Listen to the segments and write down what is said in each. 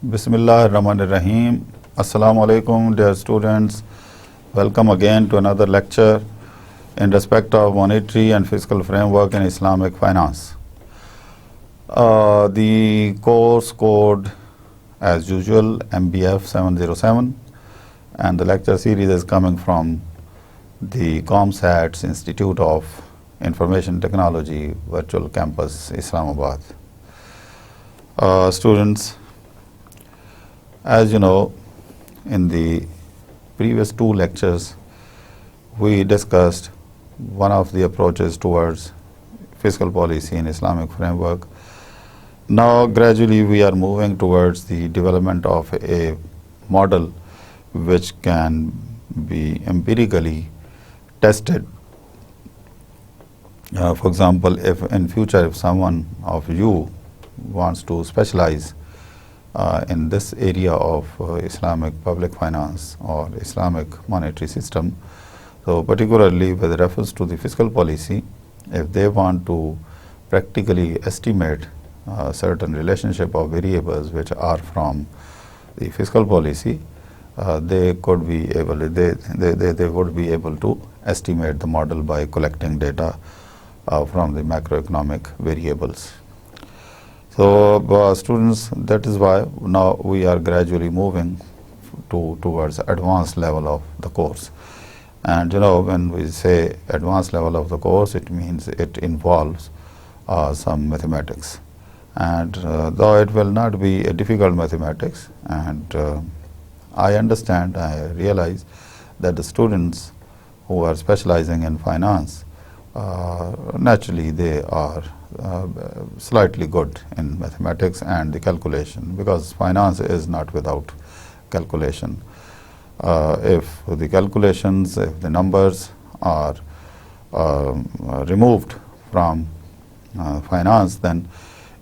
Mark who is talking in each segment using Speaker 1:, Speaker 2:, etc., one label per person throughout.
Speaker 1: Bismillahirrahmanirrahim. Assalamu alaikum, dear students. Welcome again to another lecture in respect of monetary and fiscal framework in Islamic finance. The course code, as usual, MBF 707, and the lecture series is coming from the ComSats Institute of Information Technology Virtual Campus, Islamabad. Students, as you know, in the previous two lectures, we discussed one of the approaches towards fiscal policy in Islamic framework. Now, gradually, we are moving towards the development of a model which can be empirically tested. For example, if in future, if someone of you wants to specialize in this area of Islamic public finance or Islamic monetary system, so particularly with reference to the fiscal policy, if they want to practically estimate certain relationship of variables which are from the fiscal policy, they would be able to estimate the model by collecting data from the macroeconomic variables. So, students, that is why now we are gradually moving towards advanced level of the course. And you know, when we say advanced level of the course, it means it involves some mathematics. And though it will not be a difficult mathematics, and I understand, I realize that the students who are specializing in finance, naturally they are slightly good in mathematics and the calculation, because finance is not without calculation. If the calculations, if the numbers are removed from finance, then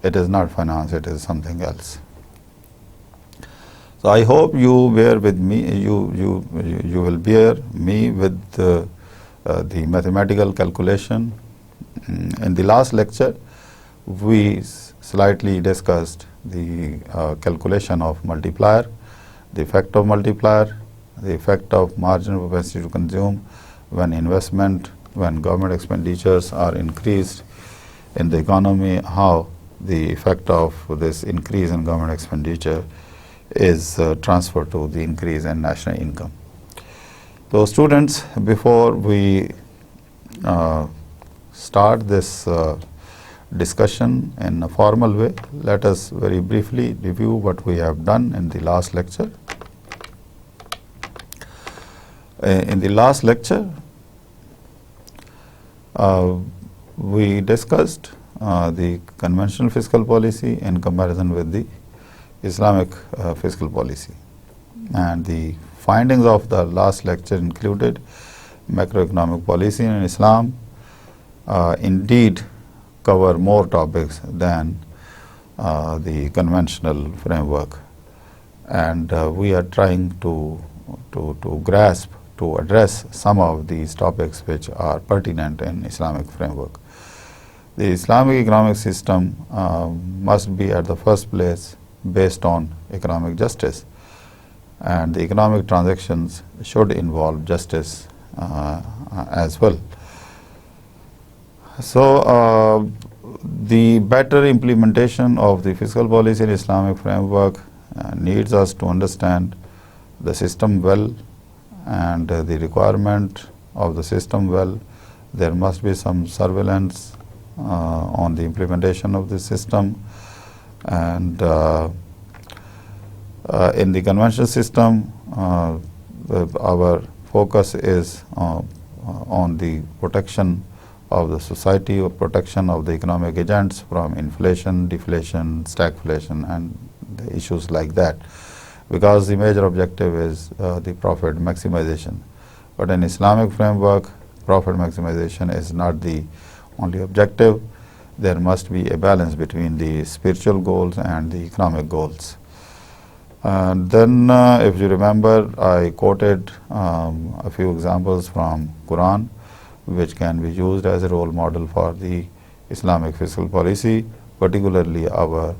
Speaker 1: it is not finance, it is something else. So I hope you bear with me, you will bear me with the mathematical calculation. In the last lecture, we slightly discussed the calculation of multiplier, the effect of multiplier, the effect of marginal propensity to consume when government expenditures are increased in the economy, how the effect of this increase in government expenditure is transferred to the increase in national income. So, students, before we start this discussion in a formal way, let us very briefly review what we have done in the last lecture. In the last lecture, we discussed the conventional fiscal policy in comparison with the Islamic fiscal policy. And the findings of the last lecture included macroeconomic policy in Islam indeed cover more topics than the conventional framework, and we are trying to grasp, to address some of these topics which are pertinent in Islamic framework. The Islamic economic system must be at the first place based on economic justice, and the economic transactions should involve justice as well. So, the better implementation of the fiscal policy in Islamic framework needs us to understand the system well, and the requirement of the system well. There must be some surveillance on the implementation of the system, and in the conventional system, our focus is on the protection of the society, or protection of the economic agents from inflation, deflation, stagflation, and the issues like that, because the major objective is the profit maximization. But in Islamic framework, profit maximization is not the only objective. There must be a balance between the spiritual goals and the economic goals. And then, if you remember, I quoted a few examples from Quran, which can be used as a role model for the Islamic fiscal policy, particularly our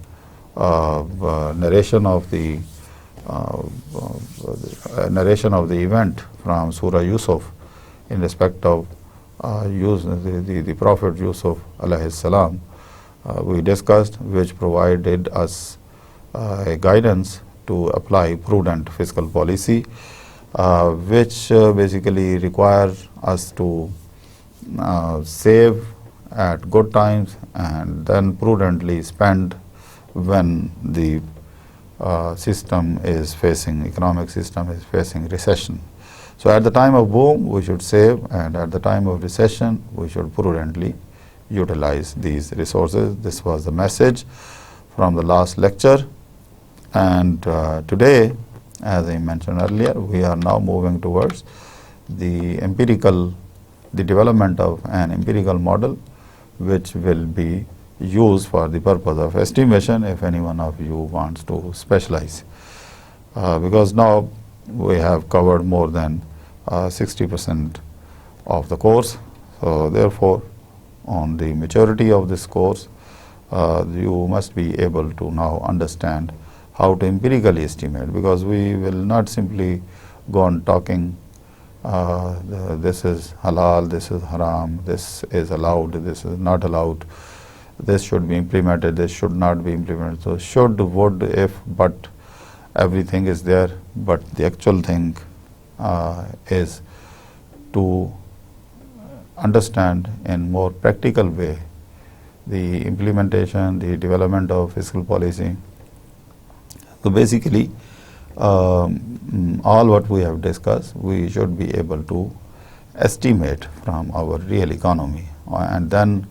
Speaker 1: narration of the event from Surah Yusuf in respect of the Prophet Yusuf alayhi salam, we discussed, which provided us a guidance to apply prudent fiscal policy, which basically requires us to save at good times and then prudently spend when the economic system is facing recession. So at the time of boom, we should save, and at the time of recession, we should prudently utilize these resources. This was the message from the last lecture. And today, as I mentioned earlier, we are now moving towards the development of an empirical model, which will be used for the purpose of estimation if any one of you wants to specialize. Because now we have covered more than 60% of the course. So therefore, on the maturity of this course, you must be able to now understand how to empirically estimate, because we will not simply go on talking this is halal, this is haram, this is allowed, this is not allowed, this should be implemented, this should not be implemented. So should, would, if, but, everything is there, but the actual thing is to understand in more practical way the implementation, the development of fiscal policy. So basically, all what we have discussed, we should be able to estimate from our real economy, and then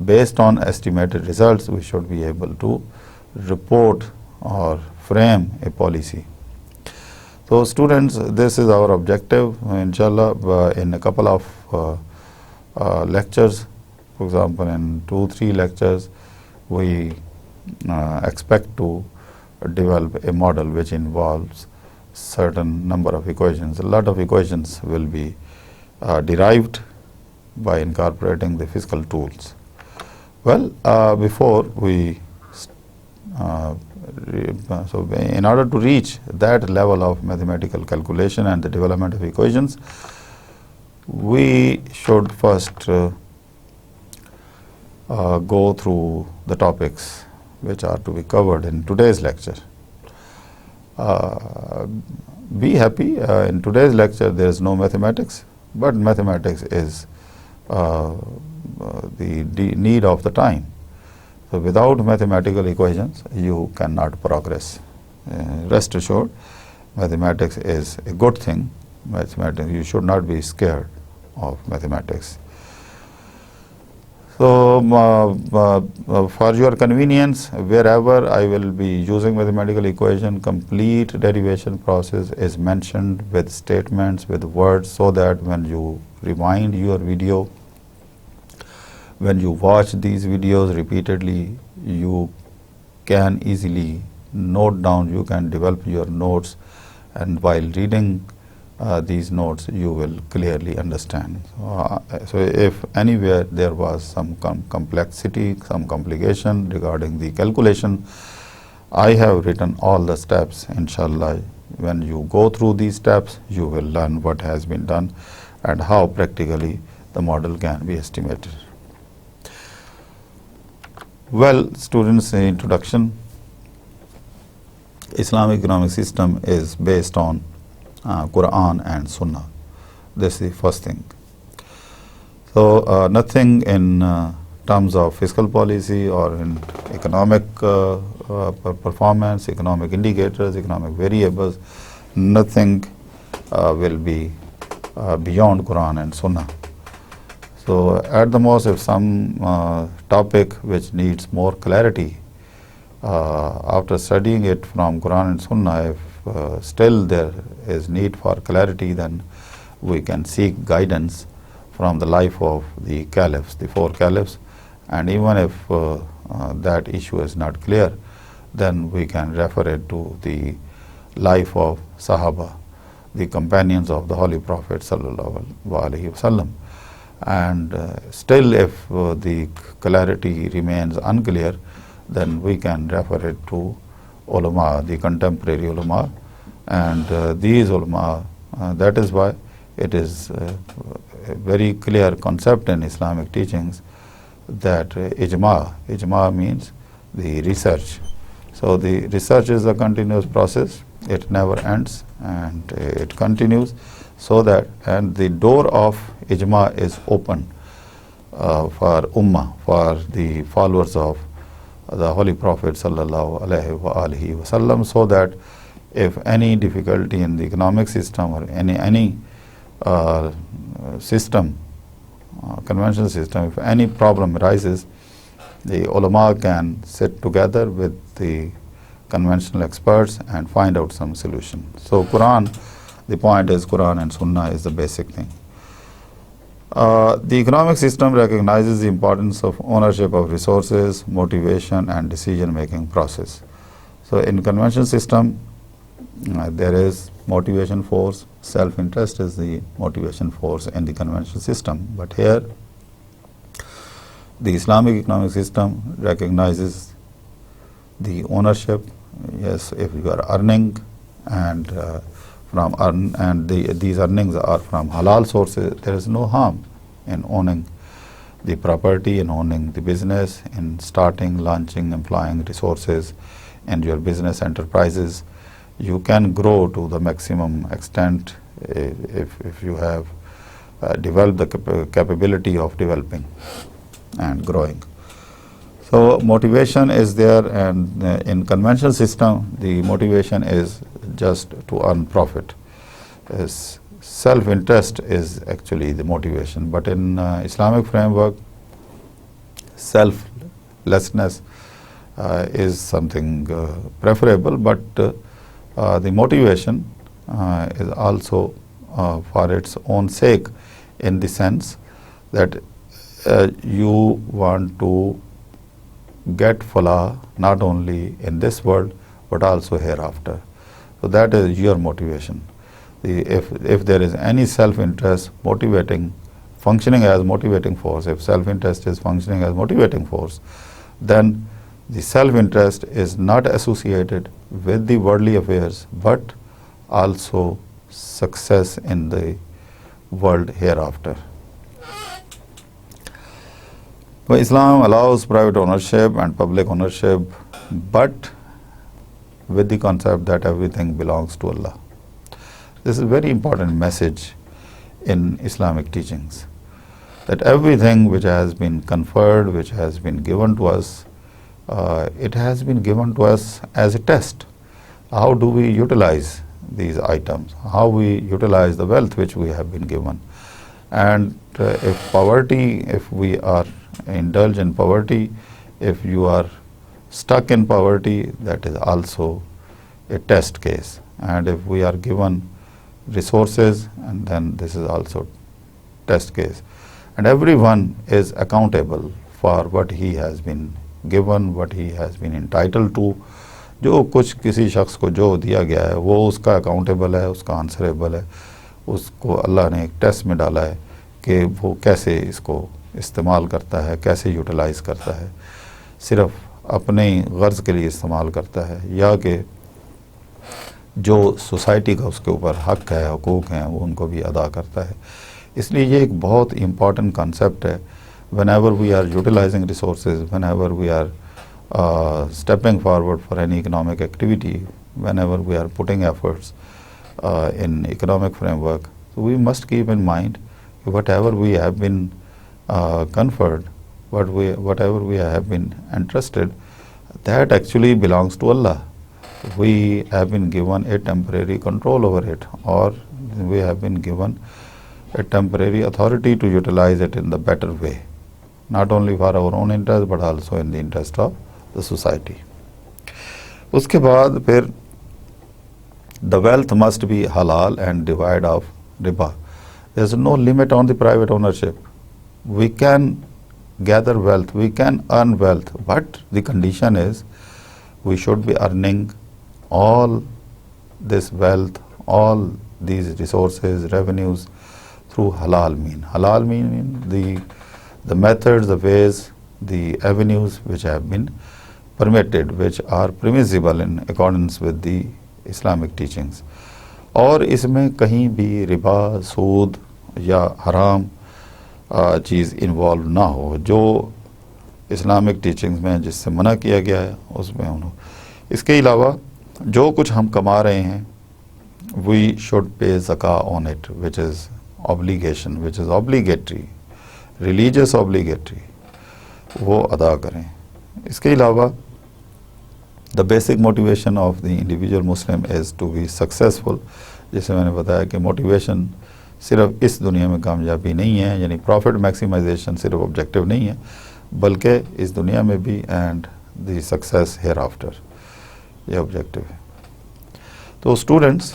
Speaker 1: based on estimated results, we should be able to report or frame a policy. So students, this is our objective. Inshallah, in a couple of lectures, for example, in 2-3 lectures, we expect to develop a model which involves certain number of equations. A lot of equations will be derived by incorporating the fiscal tools. Well, before we so in order to reach that level of mathematical calculation and the development of equations, we should first go through the topics which are to be covered in today's lecture. Be happy, in today's lecture there is no mathematics, but mathematics is the need of the time. So without mathematical equations, you cannot progress. Rest assured, mathematics is a good thing. Mathematics, you should not be scared of mathematics. So for your convenience, wherever I will be using mathematical equation, complete derivation process is mentioned with statements, with words, so that when you rewind your video, when you watch these videos repeatedly, you can easily note down, you can develop your notes, and while reading these notes, you will clearly understand. So if anywhere there was some complexity, some complication regarding the calculation, I have written all the steps. Inshallah, when you go through these steps, you will learn what has been done and how practically the model can be estimated. Well, students, in introduction, Islamic economic system is based on Quran and Sunnah. This is the first thing. So nothing in terms of fiscal policy or in economic performance, economic indicators, economic variables, nothing will be beyond Quran and Sunnah. So at the most, if some topic which needs more clarity, after studying it from Quran and Sunnah, if still there is need for clarity, then we can seek guidance from the life of the caliphs, the 4 caliphs, and even if that issue is not clear, then we can refer it to the life of Sahaba, the companions of the Holy Prophet sallallahu alaihi wasallam. And still if the clarity remains unclear, then we can refer it to ulama, the contemporary ulama. And these ulama, that is why it is a very clear concept in Islamic teachings that ijma means the research. So the research is a continuous process, it never ends and it continues, so that, and the door of ijma is open for ummah, for the followers of the Holy Prophet sallallahu alaihi wasallam, so that if any difficulty in the economic system or any system, conventional system, if any problem arises, the ulama can sit together with the conventional experts and find out some solution. So Quran, the point is Quran and Sunnah is the basic thing. The economic system recognizes the importance of ownership of resources, motivation and decision-making process. So in conventional system, there is motivation force, self-interest is the motivation force in the conventional system. But here, the Islamic economic system recognizes the ownership. Yes, if you are earning and these earnings are from halal sources, there is no harm in owning the property, in owning the business, in starting, launching, employing resources in your business enterprises. You can grow to the maximum extent if you have developed the capability of developing and growing. So motivation is there, and in conventional system, the motivation is just to earn profit. Self-interest is actually the motivation, but in Islamic framework, selflessness is something preferable, but the motivation is also for its own sake, in the sense that you want to get falah not only in this world but also hereafter. So that is your motivation. If there is any self-interest motivating, functioning as motivating force, if self-interest is functioning as motivating force, then the self-interest is not associated with the worldly affairs but also success in the world hereafter. But Islam allows private ownership and public ownership, but with the concept that everything belongs to Allah. This is a very important message in Islamic teachings, that everything which has been conferred, which has been given to us, it has been given to us as a test. How do we utilize these items? How we utilize the wealth which we have been given? And if we are indulge in poverty, if you are stuck in poverty, that is also a test case. And if we are given resources, and then this is also test case. And everyone is accountable for what he has been given, what he has been entitled to. जो कुछ किसी शख्स को जो दिया गया है वो उसका अकाउंटेबल है, उसका आंसरेबल है, उसको अल्लाह ने एक टेस्ट में डाला है कि वो कैसे इसको इस्तेमाल करता है, कैसे यूटिलाइज़ करता है, सिर्फ अपने गर्ज के लिए इस्तेमाल करता है या कि जो सोसाइटी का उसके ऊपर हक है, हुकूक हैं, वो उनको भी अदा करता है. इसलिए ये एक बहुत इम्पॉर्टेंट कॉन्सेप्ट है. whenever we are utilizing resources, whenever we are stepping forward for any economic activity, whenever we are putting efforts in economic framework, so we must keep in mind whatever we have been conferred, whatever we have been entrusted, that actually belongs to Allah. We have been given a temporary control over it, or we have been given a temporary authority to utilize it in the better way, not only for our own interest but also in the interest of the society. उसके बाद फिर the wealth must be halal and devoid of riba. There is no limit on the private ownership. We can gather wealth, we can earn wealth, but the condition is we should be earning all this wealth, all these resources, revenues through halal mean. Halal mean the methods, the ways, the avenues which have been permitted which are permissible in accordance with the Islamic teachings. اور اس میں کہیں بھی ربا، سود یا حرام چیز involve نہ ہو، جو اسلامک ٹیچنگز میں جس سے منع کیا گیا ہے اس میں انہوں. اس کے علاوہ جو کچھ ہم کما رہے ہیں we should pay zakah on it, which is obligation, which is obligatory, religious obligatory، وہ ادا کریں. اس کے علاوہ the basic motivation of the individual Muslim is to be successful، جسے میں نے بتایا کہ موٹیویشن صرف اس دنیا میں کامیابی نہیں ہے، یعنی پروفٹ میکسیمائزیشن صرف آبجیکٹیو نہیں ہے، بلکہ اس دنیا میں بھی and the success hereafter, یہ آبجیکٹیو ہے. تو students,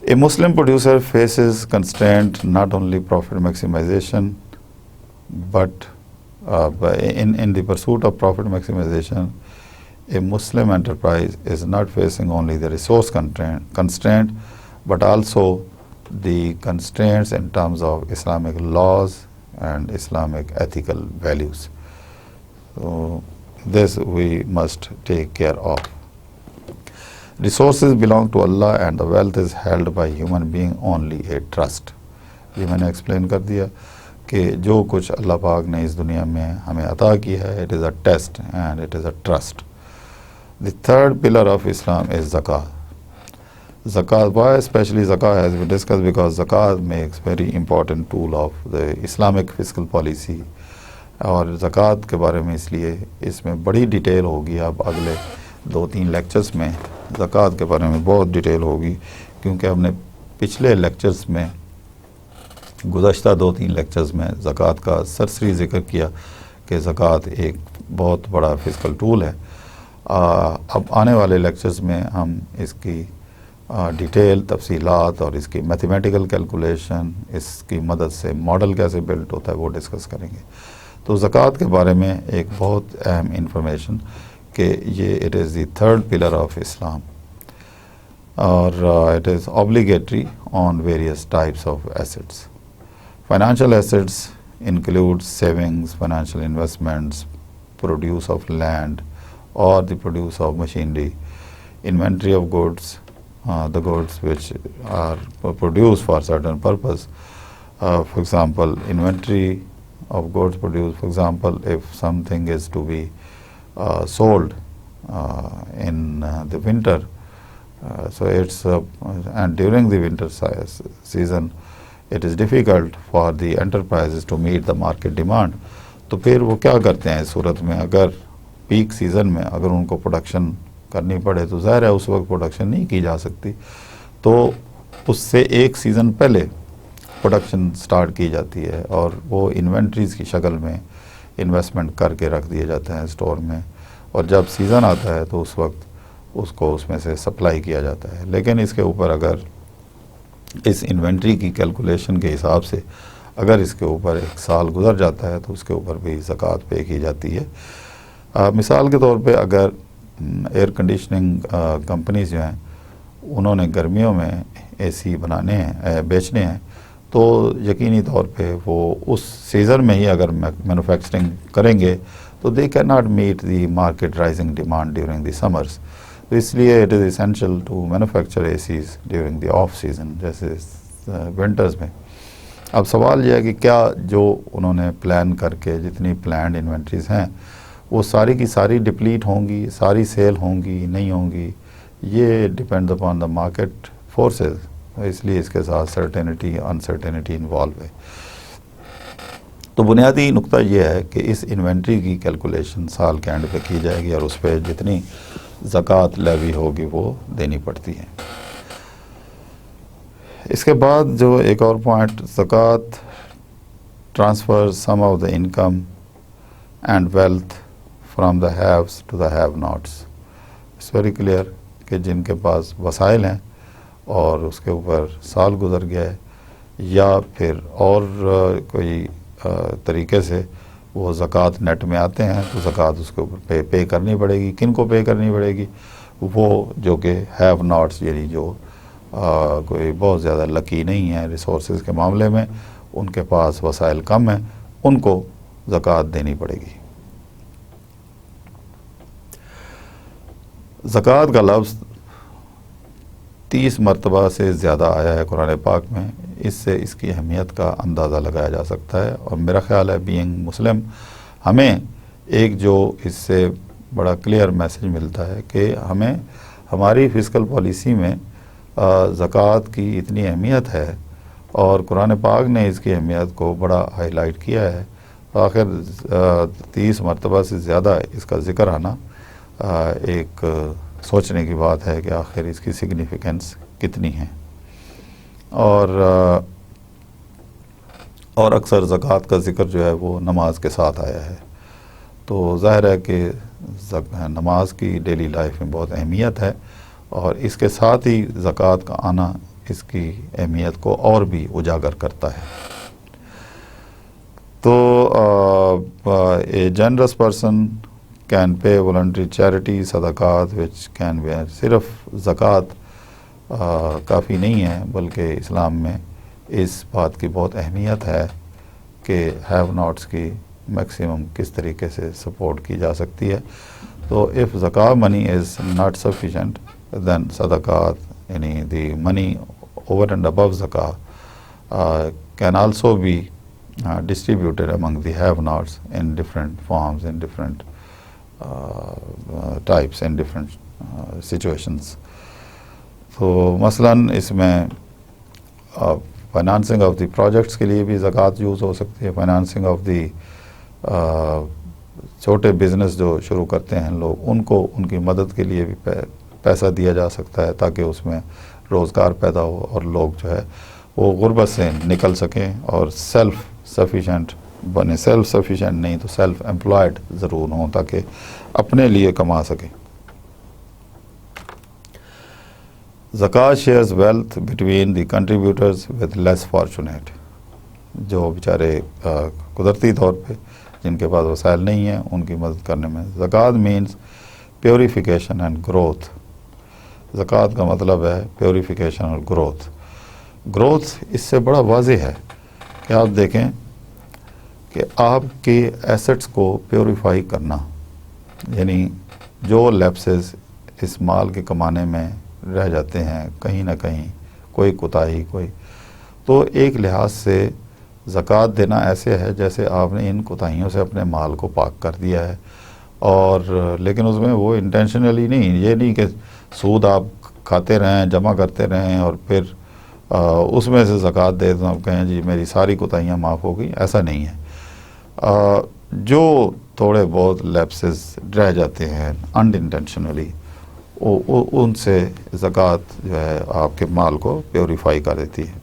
Speaker 1: a Muslim producer faces constraint not only profit maximization but in the pursuit of profit maximization, a Muslim enterprise is not facing only the resource constraint but also the constraints in terms of Islamic laws and Islamic ethical values. So this we must take care of. Resources belong to Allah and the wealth is held by human being only a trust. یہ میں نے explain کر دیا کہ جو کچھ اللہ پاک نے اس دنیا میں ہمیں عطا کی ہے it is a test and it is a trust. The third pillar of Islam is zakat. Zakat, why especially zakat has been discussed? Because zakat makes very important tool of the Islamic fiscal policy. اور زکوٰۃ کے بارے میں اس لیے اس میں بڑی detail ہوگی. اب اگلے 2-3 لیکچرز میں زکوٰۃ کے بارے میں بہت ڈیٹیل ہوگی، کیونکہ ہم نے پچھلے لیکچرز میں گزشتہ 2-3 لیکچرز میں زکوٰۃ کا سرسری ذکر کیا کہ زکوٰۃ ایک بہت بڑا فزیکل ٹول ہے. اب آنے والے لیکچرز میں ہم اس کی ڈیٹیل تفصیلات اور اس کی میتھمیٹیکل کیلکولیشن، اس کی مدد سے ماڈل کیسے بلڈ ہوتا ہے وہ ڈسکس کریں گے. تو زکوٰۃ کے بارے میں ایک بہت اہم انفارمیشن کہ یہ it is the third pillar of Islam اور it is obligatory on various types of assets. Financial assets include savings, financial investments, produce of land or the produce of machinery, inventory of goods, the goods which are produced for certain purpose. For example, inventory of goods produced, for example, if something is to be sold in the winter, so it's and during the winter season it is difficult for the enterprises to meet the market demand. تو پھر وہ کیا کرتے ہیں اس صورت میں؟ اگر pack season میں اگر ان کو پروڈکشن کرنی پڑے تو ظاہر ہے اس وقت پروڈکشن نہیں کی جا سکتی، تو اس سے ایک سیزن پہلے پروڈکشن سٹارٹ کی جاتی ہے اور وہ انوینٹریز کی شکل میں انویسٹمنٹ کر کے رکھ دیے جاتے ہیں اسٹور میں، اور جب سیزن آتا ہے تو اس وقت اس کو اس میں سے سپلائی کیا جاتا ہے. لیکن اس کے اوپر اگر اس انوینٹری کی کیلکولیشن کے حساب سے اگر اس کے اوپر ایک سال گزر جاتا ہے تو اس کے اوپر بھی زکوٰۃ پے کی جاتی ہے. مثال کے طور پہ اگر ایئر کنڈیشننگ کمپنیز جو ہیں انہوں نے گرمیوں میں اے سی بنانے ہیں بیچنے ہیں تو یقینی طور پہ وہ اس سیزن میں ہی اگر مینوفیکچرنگ کریں گے تو they can not meet the market rising demand during the summers. تو اس لیے it is essential to manufacture ACs during the off season, جیسے ونٹرز میں. اب سوال یہ ہے کہ کیا جو انہوں نے پلان کر کے جتنی پلانڈ انوینٹریز ہیں وہ ساری کی ساری ڈپلیٹ ہوں گی، ساری سیل ہوں گی، نہیں ہوں گی؟ یہ depend upon the market forces, اس لیے اس کے ساتھ سرٹینٹی انسرٹینٹی انوالو ہے. تو بنیادی نقطہ یہ ہے کہ اس انوینٹری کی کیلکولیشن سال کے اینڈ پہ کی جائے گی اور اس پہ جتنی زکوٰۃ لیوی ہوگی وہ دینی پڑتی ہے. اس کے بعد جو ایک اور point, zakat transfer some of the income and wealth from the haves to the have nots. It's very clear کہ جن کے پاس وسائل ہیں اور اس کے اوپر سال گزر گیا ہے یا پھر اور کوئی طریقے سے وہ زکوٰۃ نیٹ میں آتے ہیں تو زکوٰۃ اس کے اوپر پے کرنی پڑے گی. کن کو پے کرنی پڑے گی؟ وہ جو کہ ہیو ناٹس، یعنی جو کوئی بہت زیادہ لکی نہیں ہے ریسورسز کے معاملے میں، ان کے پاس وسائل کم ہیں، ان کو زکوٰۃ دینی پڑے گی. زکوٰۃ کا لفظ 30 مرتبہ سے زیادہ آیا ہے قرآن پاک میں. اس سے اس کی اہمیت کا اندازہ لگایا جا سکتا ہے. اور میرا خیال ہے بینگ مسلم ہمیں ایک جو اس سے بڑا کلیئر میسج ملتا ہے کہ ہمیں ہماری فسکل پالیسی میں زکوٰۃ کی اتنی اہمیت ہے اور قرآن پاک نے اس کی اہمیت کو بڑا ہائی لائٹ کیا ہے. آخر 30 مرتبہ سے زیادہ اس کا ذکر آنا ایک سوچنے کی بات ہے کہ آخر اس کی سگنیفیکنس کتنی ہے. اور اکثر زکوٰۃ کا ذکر جو ہے وہ نماز کے ساتھ آیا ہے. تو ظاہر ہے کہ نماز کی ڈیلی لائف میں بہت اہمیت ہے اور اس کے ساتھ ہی زکوٰۃ کا آنا اس کی اہمیت کو اور بھی اجاگر کرتا ہے. تو a generous person can pay voluntary charity صدقات وچ کین بی. صرف زکوٰۃ کافی نہیں ہے بلکہ اسلام میں اس بات کی بہت اہمیت ہے کہ ہیو ناٹس کی میکسیمم کس طریقے سے سپورٹ کی جا سکتی ہے. تو if zakah money is not sufficient then sadaqat یعنی the money over and above zakah can also be distributed among the have-nots in different forms, in different types, in different situations. تو مثلاً اس میں financing of the projects کے لیے بھی زکوٰۃ use ہو سکتی ہے. فائنانسنگ آف دی چھوٹے بزنس جو شروع کرتے ہیں لوگ ان کو ان کی مدد کے لیے بھی پیسہ دیا جا سکتا ہے تاکہ اس میں روزگار پیدا ہو اور لوگ جو ہے وہ غربت سے نکل سکیں اور سیلف سفیشینٹ بنے. سیلف سفیشینٹ نہیں تو سیلف امپلائڈ ضرور ہوں تاکہ اپنے لیے کما سکیں. زکوٰۃ shares wealth between the contributors with less fortunate. جو بیچارے قدرتی طور پہ جن کے پاس وسائل نہیں ہیں ان کی مدد کرنے میں. زکوٰۃ مینز پیوریفیکیشن اینڈ گروتھ. زکوٰۃ کا مطلب ہے پیوریفیکیشن اور گروتھ. گروتھ اس سے بڑا واضح ہے کہ آپ دیکھیں کہ آپ کے ایسٹس کو پیوریفائی کرنا یعنی جو لیپسز اس مال کے کمانے میں رہ جاتے ہیں کہیں نہ کہیں کوئی کوتاہی کوئی تو ایک لحاظ سے زکوٰۃ دینا ایسے ہے جیسے آپ نے ان کوتاہیوں سے اپنے مال کو پاک کر دیا ہے. اور لیکن اس میں وہ انٹینشنلی نہیں, یہ نہیں کہ سود آپ کھاتے رہیں جمع کرتے رہیں اور پھر اس میں سے زکوٰۃ دے دیں آپ کہیں جی میری ساری کوتاہیاں معاف ہو گئی, ایسا نہیں ہے. جو تھوڑے بہت لیپسز رہ جاتے ہیں ان انٹینشنلی ان سے زکوٰۃ جو ہے آپ کے مال کو پیوریفائی کر دیتی ہے.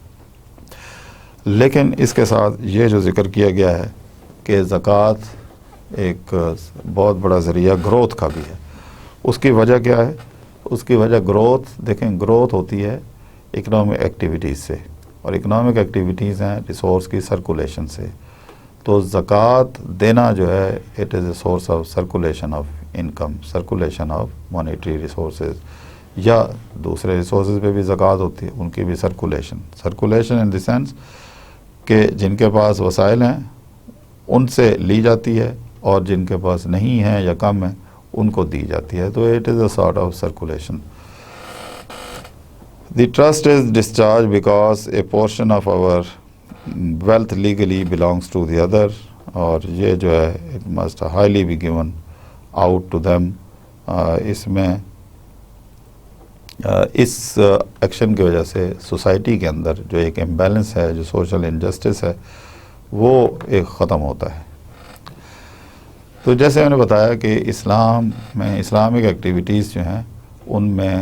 Speaker 1: لیکن اس کے ساتھ یہ جو ذکر کیا گیا ہے کہ زکوٰۃ ایک بہت بڑا ذریعہ گروتھ کا بھی ہے. اس کی وجہ کیا ہے؟ اس کی وجہ گروتھ دیکھیں, گروتھ ہوتی ہے اکنامک ایکٹیویٹیز سے اور اکنامک ایکٹیویٹیز ہیں ریسورس کی سرکولیشن سے. تو زکوٰۃ دینا جو ہے it is a source of circulation of income, circulation of monetary resources یا دوسرے ریسورسز پہ بھی زکوٰۃ ہوتی ہے ان کی بھی سرکولیشن ان دی سینس کہ جن کے پاس وسائل ہیں ان سے لی جاتی ہے اور جن کے پاس نہیں ہیں یا کم ہیں ان کو دی جاتی ہے. تو it is a sort of circulation. The trust is discharge because a portion of our wealth legally belongs to the other. اور یہ جو ہے it must highly be given out to them. اس میں اس ایکشن کی وجہ سے سوسائٹی کے اندر جو ایک امبیلنس ہے, جو سوشل انجسٹس ہے, وہ ایک ختم ہوتا ہے. تو جیسے میں نے بتایا کہ اسلام میں اسلامک ایکٹیویٹیز جو ہیں ان میں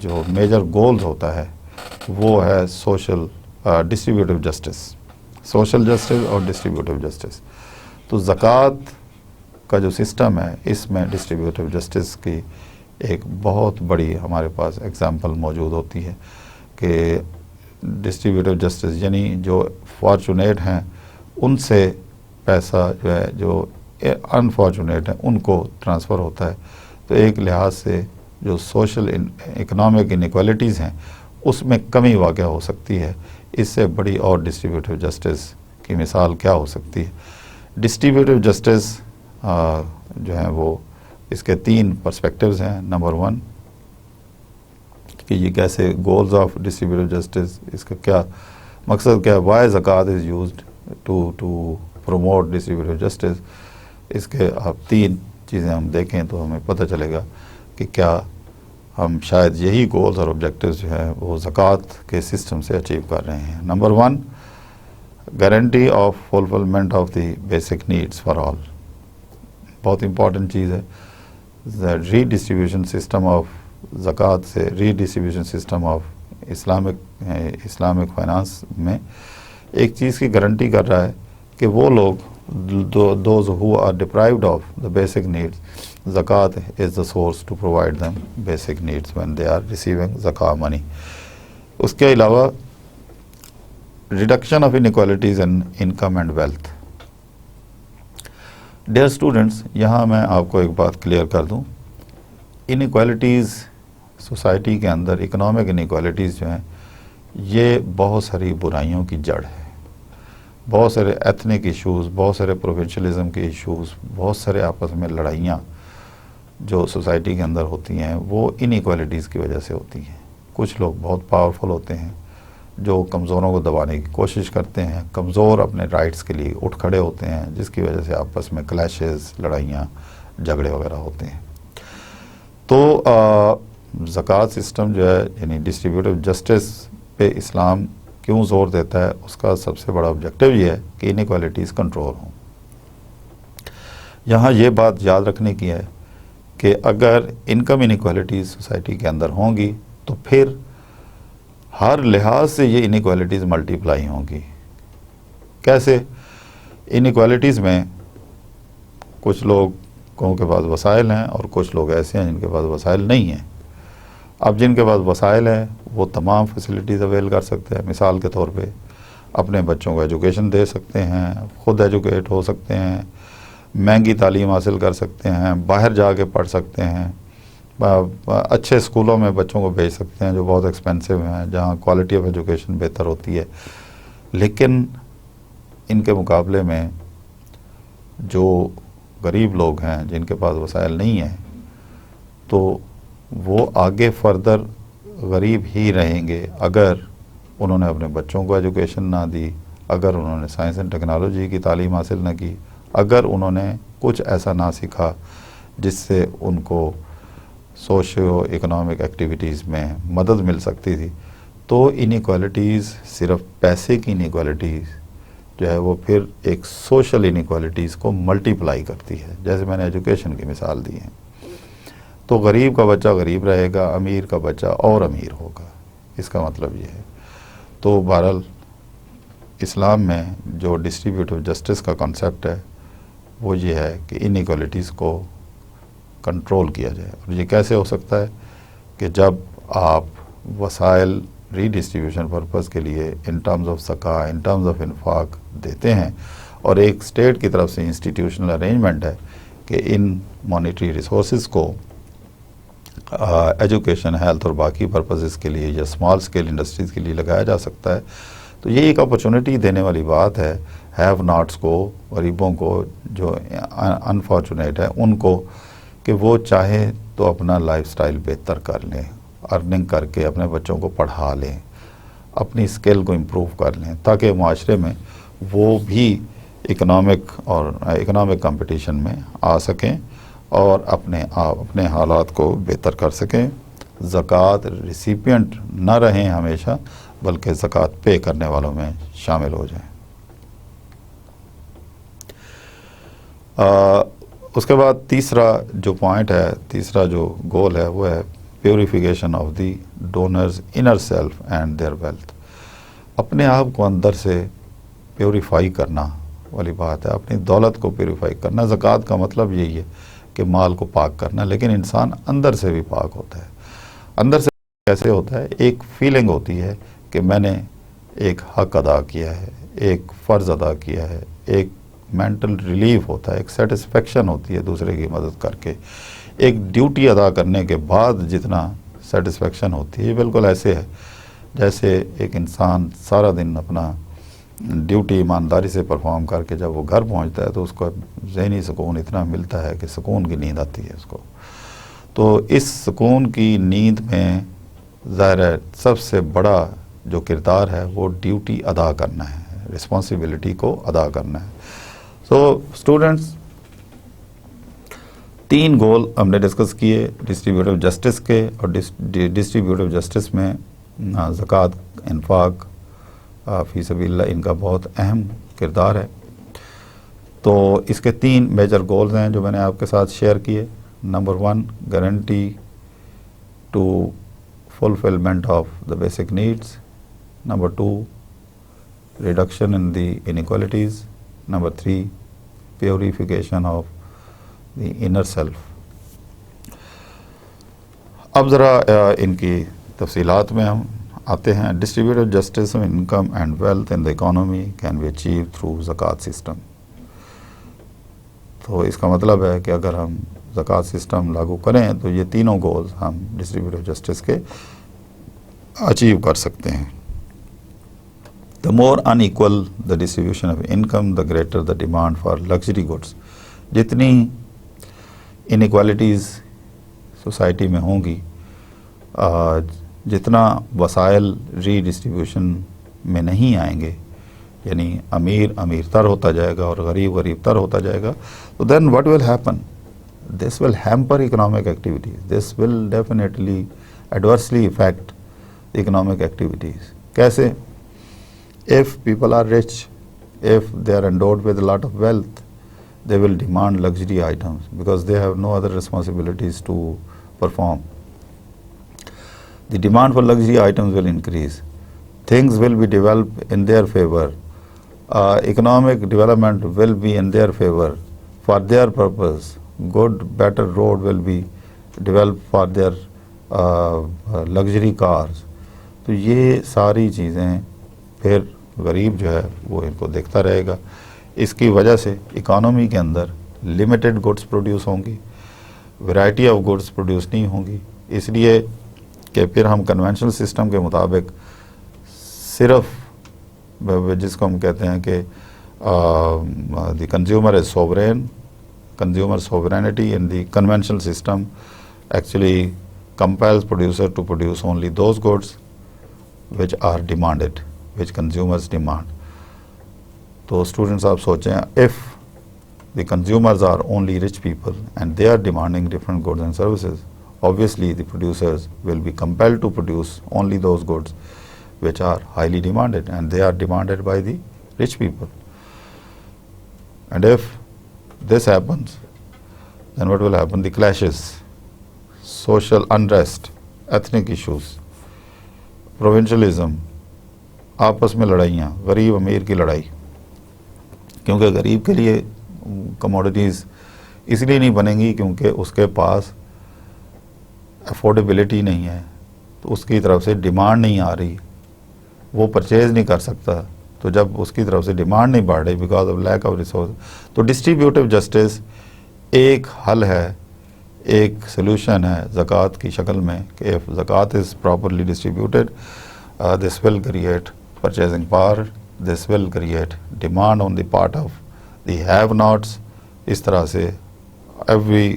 Speaker 1: جو میجر گولز ہوتا ہے وہ ہے social distributive justice, social justice اور ڈسٹریبیوٹیو جسٹس. تو زکوٰۃ کا جو سسٹم ہے اس میں ڈسٹریبیوٹیو جسٹس کی ایک بہت بڑی ہمارے پاس ایگزامپل موجود ہوتی ہے کہ ڈسٹریبیوٹیو جسٹس یعنی جو فارچونیٹ ہیں ان سے پیسہ جو ہے جو انفارچونیٹ ہیں ان کو ٹرانسفر ہوتا ہے. تو ایک لحاظ سے جو سوشل اکنامک انیکوالٹیز ہیں اس میں کمی واقع ہو سکتی ہے. اس سے بڑی اور ڈسٹریبیوٹیو جسٹس کی مثال کیا ہو سکتی ہے؟ ڈسٹریبیوٹیو جسٹس جو ہیں وہ اس کے 3 پرسپیکٹیوز ہیں. نمبر 1 کہ یہ کیسے گولز آف ڈسٹریبیوٹیو جسٹس، اس کا کیا مقصد، کیا why zakat is used to promote distributive justice. اس کے آپ 3 چیزیں ہم دیکھیں تو ہمیں پتہ چلے گا کہ کیا ہم شاید یہی گولز اور آبجیکٹیوز جو ہیں وہ زکوٰۃ کے سسٹم سے اچیو کر رہے ہیں. Number 1 guarantee of fulfilment of the basic needs for all, بہت امپورٹنٹ چیز ہے. ری ڈسٹریبیوشن سسٹم آف زکوٰۃ سے redistribution system of Islamic finance میں ایک چیز کی گارنٹی کر رہا ہے کہ وہ لوگ those who are deprived of the basic needs, zakat is the source to provide them basic needs when they are receiving zakat money. اس کے علاوہ reduction of inequalities in income and wealth. Dear students, یہاں میں آپ کو ایک بات کلیئر کر دوں، انیکوالٹیز سوسائٹی کے اندر، اکنامک انیکوالٹیز جو ہیں یہ بہت ساری برائیوں کی جڑ ہے. بہت سارے ایتھنک ایشوز، بہت سارے پروونشلزم کے ایشوز، بہت سارے آپس میں لڑائیاں جو سوسائٹی کے اندر ہوتی ہیں وہ انیکوالٹیز کی وجہ سے ہوتی ہیں. کچھ لوگ بہت پاورفل ہوتے ہیں جو کمزوروں کو دبانے کی کوشش کرتے ہیں، کمزور اپنے رائٹس کے لیے اٹھ کھڑے ہوتے ہیں، جس کی وجہ سے آپس میں کلیشز، لڑائیاں، جھگڑے وغیرہ ہوتے ہیں. تو زکوٰۃ سسٹم جو ہے یعنی ڈسٹریبیوٹیو جسٹس پہ اسلام کیوں زور دیتا ہے، اس کا سب سے بڑا آبجیکٹیو یہ ہے کہ انیکوالٹیز کنٹرول ہوں. یہاں یہ بات یاد رکھنے کی ہے کہ اگر انکم انیکوالٹیز سوسائٹی کے اندر ہوں گی تو پھر ہر لحاظ سے یہ انیکوالٹیز ملٹیپلائی ہوں گی. کیسے؟ انیکوالٹیز میں کچھ لوگوں کے پاس وسائل ہیں اور کچھ لوگ ایسے ہیں جن کے پاس وسائل نہیں ہیں. اب جن کے پاس وسائل ہیں وہ تمام فیسلٹیز اویل کر سکتے ہیں. مثال کے طور پہ اپنے بچوں کو ایجوکیشن دے سکتے ہیں، خود ایجوکیٹ ہو سکتے ہیں، مہنگی تعلیم حاصل کر سکتے ہیں، باہر جا کے پڑھ سکتے ہیں، اچھے اسکولوں میں بچوں کو بھیج سکتے ہیں جو بہت ایکسپینسو ہیں، جہاں کوالٹی آف ایجوکیشن بہتر ہوتی ہے. لیکن ان کے مقابلے میں جو غریب لوگ ہیں جن کے پاس وسائل نہیں ہیں تو وہ آگے فردر غریب ہی رہیں گے اگر انہوں نے اپنے بچوں کو ایجوکیشن نہ دی، اگر انہوں نے سائنس اینڈ ٹیکنالوجی کی تعلیم حاصل نہ کی، اگر انہوں نے کچھ ایسا نہ سیکھا جس سے ان کو سوشیو اکنامک ایکٹیویٹیز میں مدد مل سکتی تھی. تو انیکوالٹیز صرف پیسے کی انیکوالٹیز جو ہے وہ پھر ایک سوشل انیکوالٹیز کو ملٹیپلائی کرتی ہے. جیسے میں نے ایجوکیشن کی مثال دی ہے، تو غریب کا بچہ غریب رہے گا، امیر کا بچہ اور امیر ہوگا. اس کا مطلب یہ ہے. تو بہرحال اسلام میں جو ڈسٹریبیوٹیو جسٹس کا کانسیپٹ ہے وہ یہ ہے کہ انیکوالٹیز کو کنٹرول کیا جائے. اور یہ کیسے ہو سکتا ہے کہ جب آپ وسائل ری ڈسٹریبیوشن پرپز کے لیے ان ٹرمز آف زکوٰۃ، ان ٹرمز آف انفاق دیتے ہیں، اور ایک اسٹیٹ کی طرف سے انسٹیٹیوشنل ارینجمنٹ ہے کہ ان مانیٹری ریسورسز کو ایجوکیشن، ہیلتھ اور باقی پرپزز کے لیے یا اسمال اسکیل انڈسٹریز کے لیے لگایا جا سکتا ہے. تو یہ ایک اپرچونٹی دینے والی بات ہے ہیو ناٹس کو، غریبوں کو، جو انفارچونیٹ ہے ان کو، کہ وہ چاہے تو اپنا لائف سٹائل بہتر کر لیں، ارننگ کر کے اپنے بچوں کو پڑھا لیں، اپنی اسکل کو امپروو کر لیں، تاکہ معاشرے میں وہ بھی اکنامک کمپٹیشن میں آ سکیں اور اپنے حالات کو بہتر کر سکیں. زکوٰۃ ریسیپینٹ نہ رہیں ہمیشہ، بلکہ زکوٰۃ پے کرنے والوں میں شامل ہو جائیں. اس کے بعد تیسرا جو پوائنٹ ہے، تیسرا جو گول ہے وہ ہے purification of the donors inner self and their wealth. اپنے آپ کو اندر سے پیوریفائی کرنا والی بات ہے، اپنی دولت کو پیوریفائی کرنا. زکوٰۃ کا مطلب یہی ہے کہ مال کو پاک کرنا، لیکن انسان اندر سے بھی پاک ہوتا ہے. اندر سے کیسے ہوتا ہے؟ ایک فیلنگ ہوتی ہے کہ میں نے ایک حق ادا کیا ہے، ایک فرض ادا کیا ہے، ایک مینٹل ریلیف ہوتا ہے، ایک سیٹسفیکشن ہوتی ہے دوسرے کی مدد کر کے. ایک ڈیوٹی ادا کرنے کے بعد جتنا سیٹسفیکشن ہوتی ہے، بالکل ایسے ہے جیسے ایک انسان سارا دن اپنا ڈیوٹی ایمانداری سے پرفارم کر کے جب وہ گھر پہنچتا ہے تو اس کو ذہنی سکون اتنا ملتا ہے کہ سکون کی نیند آتی ہے اس کو. تو اس سکون کی نیند میں ظاہر ہے سب سے بڑا جو کردار ہے وہ ڈیوٹی ادا کرنا ہے، رسپانسبلٹی کو ادا کرنا ہے. سو اسٹوڈنٹس 3 گول ہم نے ڈسکس کیے ڈسٹریبیوٹیو جسٹس کے، اور ڈسٹریبیوٹیو جسٹس میں زکوٰۃ، انفاق فی سبیل اللہ ان کا بہت اہم کردار ہے. تو اس کے 3 میجر گولز ہیں جو میں نے آپ کے ساتھ شیئر کیے. Number 1 guarantee to fulfillment of the basic needs. Number 2 reduction in the inequalities. Number 3 purification of the inner self. اب ذرا ان کی تفصیلات میں ہم آتے ہیں. Distributive justice of income and wealth in the economy can be achieve through زکوٰۃ system. تو اس کا مطلب ہے کہ اگر ہم زکوٰۃ سسٹم لاگو کریں تو یہ تینوں گولز ہم ڈسٹریبیوٹیو جسٹس کے اچیو کر سکتے ہیں. The more unequal the distribution of income the greater the demand for luxury goods. جتنی انیکوالٹیز سوسائٹی میں ہوں گی، جتنا وسائل ری ڈسٹریبیوشن میں نہیں آئیں گے، یعنی امیر امیر تر ہوتا جائے گا اور غریب غریب تر ہوتا جائے گا، تو then what will happen? This will hamper economic activities. This will definitely adversely affect economic activities. کیسے؟ if people are rich, if they are endowed with a lot of wealth, they will demand luxury items because they have no other responsibilities to perform. The demand for luxury items will increase. Things will be developed in their favor. Economic development will be in their favor for their purpose. Good, better road will be developed for their luxury cars. تو یہ ساری چیزیں پھر غریب جو ہے وہ ان کو دیکھتا رہے گا. اس کی وجہ سے اکانومی کے اندر لمیٹڈ گڈس پروڈیوس ہوں گی، ویرائٹی آف گڈس پروڈیوس نہیں ہوں گی، اس لیے کہ پھر ہم کنونشنل سسٹم کے مطابق صرف جس کو ہم کہتے ہیں کہ the consumer is sovereign, consumer sovereignty in the conventional system actually compels producer to produce only those goods which are demanded, which consumers demand. تو students آپ سوچیں if the consumers are only rich people and they are demanding different goods and services, obviously the producers will be compelled to produce only those goods which are highly demanded, and they are demanded by the rich people. And if this happens, then what will happen? The clashes, social unrest, ethnic issues, provincialism, آپس میں لڑائیاں، غریب امیر کی لڑائی. کیونکہ غریب کے لیے کموڈیٹیز اس لیے نہیں بنیں گی کیونکہ اس کے پاس افورڈیبلٹی نہیں ہے، تو اس کی طرف سے ڈیمانڈ نہیں آ رہی، وہ پرچیز نہیں کر سکتا. تو جب اس کی طرف سے ڈیمانڈ نہیں بڑھ رہی because of lack of resource, تو ڈسٹریبیوٹیو جسٹس ایک حل ہے، ایک سلوشن ہے زکوٰۃ کی شکل میں کہ if زکوٰۃ is properly distributed, this will create purchasing power, this will create demand on the part of the have-nots. اس طرح سے every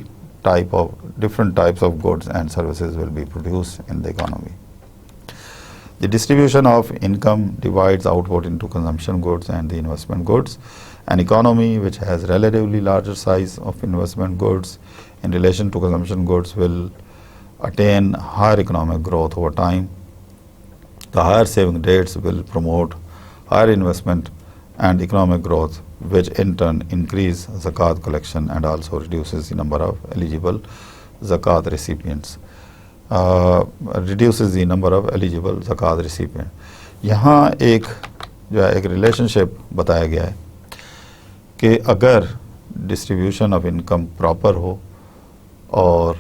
Speaker 1: type of different types of goods and services will be produced in the economy. The distribution of income divides output into consumption goods and the investment goods. An economy which has relatively larger size of investment goods in relation to consumption goods will attain higher economic growth over time. The higher saving rates will promote higher investment and economic growth, which in turn increase zakat collection and also reduces the number of eligible zakat recipients. Reduces the number of eligible zakat recipients. یہاں ایک جو ہے ایک relation شپ بتایا گیا ہے کہ اگر ڈسٹریبیوشن آف انکم پراپر ہو اور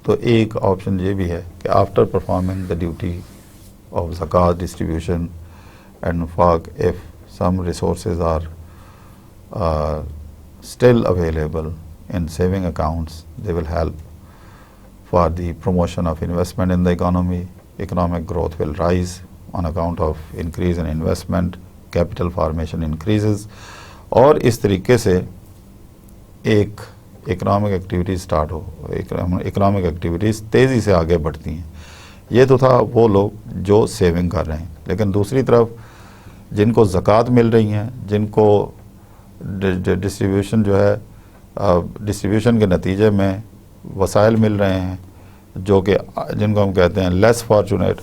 Speaker 1: تو ایک آپشن یہ بھی ہے کہ after performing the duty of زکات ڈسٹریبیوشن اینڈ انفاق if some resources are still available in saving accounts, they will help for the promotion of investment in the economy. Economic growth will rise on account of increase in investment, capital formation increases, اور اس طریقے سے ایک economic activities start ہو، economic activities تیزی سے آگے بڑھتی ہیں. یہ تو تھا وہ لوگ جو سیونگ کر رہے ہیں. لیکن دوسری طرف جن کو زکوٰۃ مل رہی ہیں، جن کو ڈسٹریبیوشن جو ہے ڈسٹریبیوشن کے نتیجے میں وسائل مل رہے ہیں، جو کہ جن کو ہم کہتے ہیں لیس فارچونیٹ،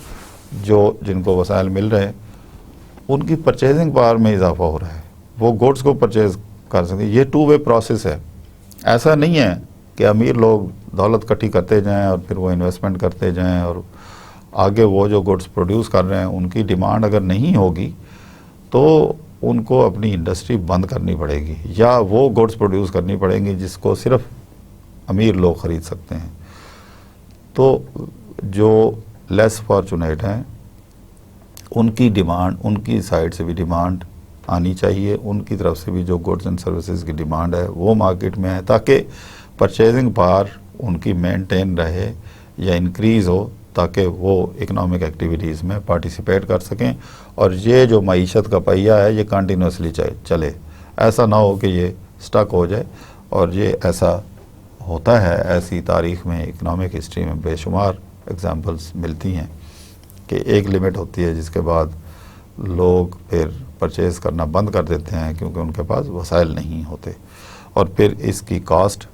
Speaker 1: جن کو وسائل مل رہے ہیں، ان کی پرچیزنگ پاور میں اضافہ ہو رہا ہے. وہ گوڈس کو پرچیز کر سکتے ہیں. یہ ٹو وے پروسیس ہے. ایسا نہیں ہے کہ امیر لوگ دولت اکٹھی کرتے جائیں اور پھر وہ انویسٹمنٹ کرتے جائیں، اور آگے وہ جو گوڈس پروڈیوس کر رہے ہیں ان کی ڈیمانڈ اگر نہیں ہوگی تو ان کو اپنی انڈسٹری بند کرنی پڑے گی، یا وہ گوڈس پروڈیوس کرنی پڑیں گی جس کو صرف امیر لوگ خرید سکتے ہیں. تو جو لیس فارچونیٹ ہیں ان کی ڈیمانڈ، ان کی سائڈ سے بھی ڈیمانڈ آنی چاہیے، ان کی طرف سے بھی جو گوڈز اینڈ سروسز کی ڈیمانڈ ہے وہ مارکیٹ میں ہے، تاکہ پرچیزنگ پاور ان کی مینٹین رہے یا انکریز ہو، تاکہ وہ اکنامک ایکٹیویٹیز میں پارٹیسپیٹ کر سکیں. اور یہ جو معیشت کا پہیہ ہے یہ کنٹینیوسلی چلے، ایسا نہ ہو کہ یہ سٹک ہو جائے. اور یہ ایسا ہوتا ہے، ایسی تاریخ میں اکنامک ہسٹری میں بے شمار ایگزامپلس ملتی ہیں کہ ایک لمٹ ہوتی ہے جس کے بعد لوگ پھر پرچیز کرنا بند کر دیتے ہیں کیونکہ ان کے پاس وسائل نہیں ہوتے، اور پھر اس کی کاسٹ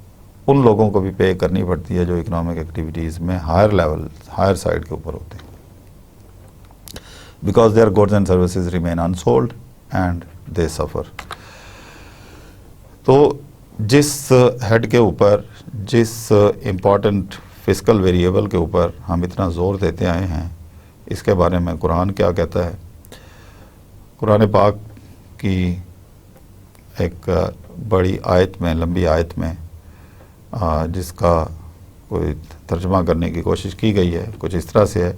Speaker 1: ان لوگوں کو بھی پے کرنی پڑتی ہے جو اکنامک ایکٹیویٹیز میں ہائر لیول، ہائر سائڈ کے اوپر ہوتے ہیں. Because their goods and services remain unsold and they suffer. تو جس ہیڈ کے اوپر، جس امپورٹنٹ فسکل ویریبل کے اوپر ہم اتنا زور دیتے آئے ہیں، اس کے بارے میں قرآن کیا کہتا ہے؟ قرآن پاک کی ایک بڑی آیت میں، لمبی آیت میں، جس کا کوئی ترجمہ کرنے کی کوشش کی گئی ہے، کچھ اس طرح سے ہے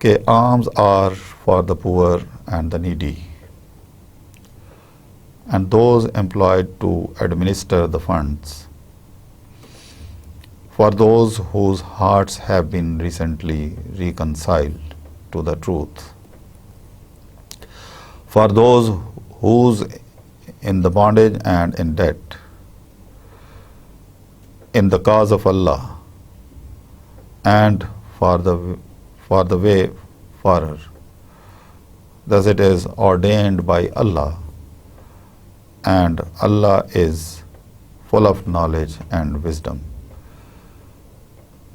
Speaker 1: کہ arms are for the poor and the needy and those employed to administer the funds, for those whose hearts have been recently reconciled to the truth, for those who's in the bondage and in debt, in the cause of Allah, and for the wayfarer. Thus it is ordained by Allah, and Allah is full of knowledge and wisdom.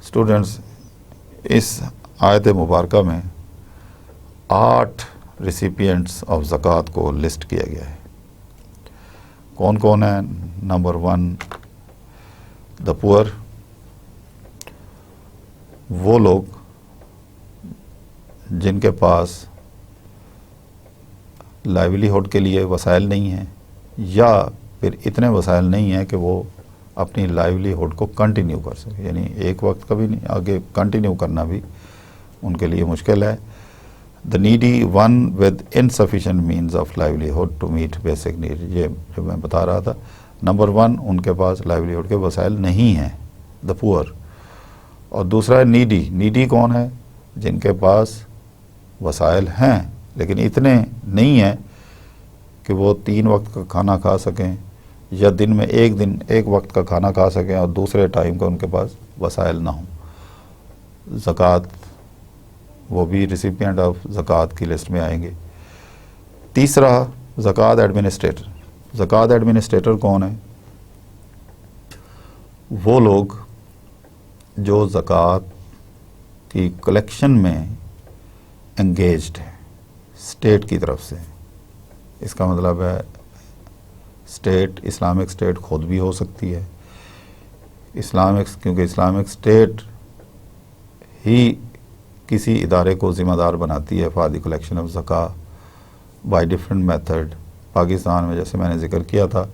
Speaker 1: Students, اس آیت مبارکہ میں 8 recipients of زکوٰۃ کو list کیا گیا ہے. کون کون ہیں؟ نمبر 1 دا پور، وہ لوگ جن کے پاس لائیولیہڈ کے لیے وسائل نہیں ہیں، یا پھر اتنے وسائل نہیں ہیں کہ وہ اپنی لائیولیہڈ کو کنٹینیو کر سکیں، یعنی ایک وقت کبھی نہیں، آگے کنٹینیو کرنا بھی ان کے لیے مشکل ہے. The needy, one with insufficient means of livelihood to meet basic need. یہ جو میں بتا رہا تھا، نمبر 1 ان کے پاس لائیولیہڈ کے وسائل نہیں ہیں، the poor. اور دوسرا ہے نیڈی. نیڈی کون ہے؟ جن کے پاس وسائل ہیں لیکن اتنے نہیں ہیں کہ وہ 3 وقت کا کھانا کھا سکیں، یا دن میں ایک وقت کا کھانا کھا سکیں اور دوسرے ٹائم کا ان کے پاس وسائل نہ ہوں. زکوٰۃ، وہ بھی ریسیپینٹ آف زکوٰۃ کی لسٹ میں آئیں گے. تیسرا زکوٰۃ ایڈمنسٹریٹر. زکوٰۃ ایڈمنسٹریٹر کون ہے؟ وہ لوگ جو زکوٰۃ کی کلیکشن میں انگیجڈ ہے اسٹیٹ کی طرف سے. اس کا مطلب ہے اسٹیٹ، اسلامک اسٹیٹ خود بھی ہو سکتی ہے، کیونکہ اسلامک اسٹیٹ ہی کسی ادارے کو ذمہ دار بناتی ہے فار دی کلیکشن آف زکوٰۃ بائی ڈفرینٹ میتھڈ. پاکستان میں جیسے میں نے ذکر کیا تھا،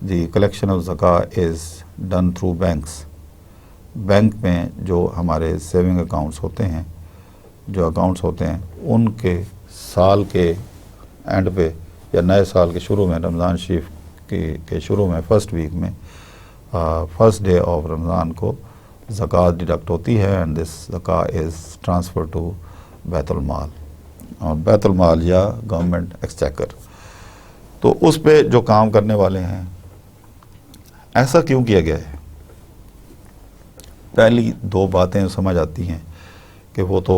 Speaker 1: دی کلیکشن آف زکوٰۃ is done through banks. Bank میں جو ہمارے سیونگ اکاؤنٹس ہوتے ہیں، جو اکاؤنٹس ہوتے ہیں، ان کے سال کے اینڈ پہ یا نئے سال کے شروع میں، رمضان شریف کے شروع میں، فرسٹ ویک میں، فرسٹ ڈے آف رمضان کو زکوٰۃ ڈیڈکٹ ہوتی ہے، اینڈ دس زکوٰۃ از ٹرانسفر ٹو بیت المال. اور بیت المال یا گورنمنٹ ایکسچیکر. تو اس پہ جو کام کرنے والے ہیں, ایسا کیوں کیا گیا ہے؟ پہلی دو باتیں سمجھ آتی ہیں کہ وہ تو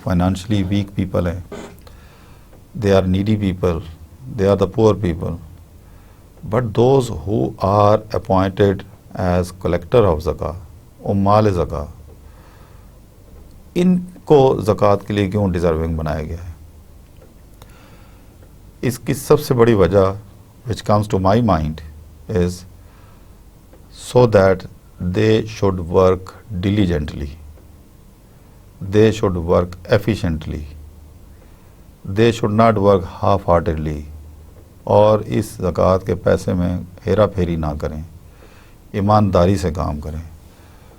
Speaker 1: فائنانشلی ویک پیپل ہیں, they are needy people, they are the poor people, but those who are appointed as collector of زکا, عمال زکا, ان کو زکوٰۃ کے لیے کیوں ڈیزرونگ بنایا گیا ہے؟ اس کی سب سے بڑی وجہ which comes to my mind is so that they should work diligently, they should work efficiently, they should not work half-heartedly, اور اس زکوٰۃ کے پیسے میں ہیرا پھیری نہ کریں, ایمانداری سے کام کریں,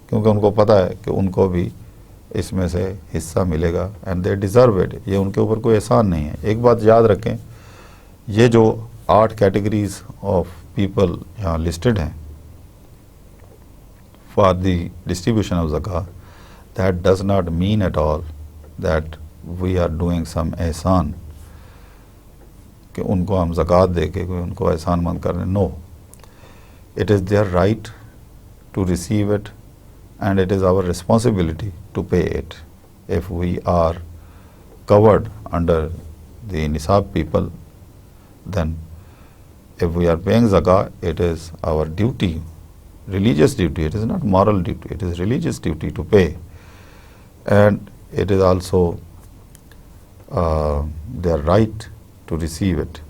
Speaker 1: کیونکہ ان کو پتہ ہے کہ ان کو بھی اس میں سے حصہ ملے گا, اینڈ دے ڈیزرو اٹ. یہ ان کے اوپر کوئی احسان نہیں ہے. ایک بات یاد رکھیں, یہ جو 8 کیٹیگریز آف پیپل یہاں لسٹڈ ہیں for the distribution of zakat, that does not mean at all that we are doing some احسان, کہ ان کو ہم زکوٰۃ دے کے کوئی ان کو احسان مند کر رہے ہیں. No, it is their right to receive it, and it is our responsibility to pay it if we are covered under the nisab people. Then if we are paying zakah, it is our duty, religious duty. It is not moral duty, it is religious duty to pay, and it is also their right to receive it.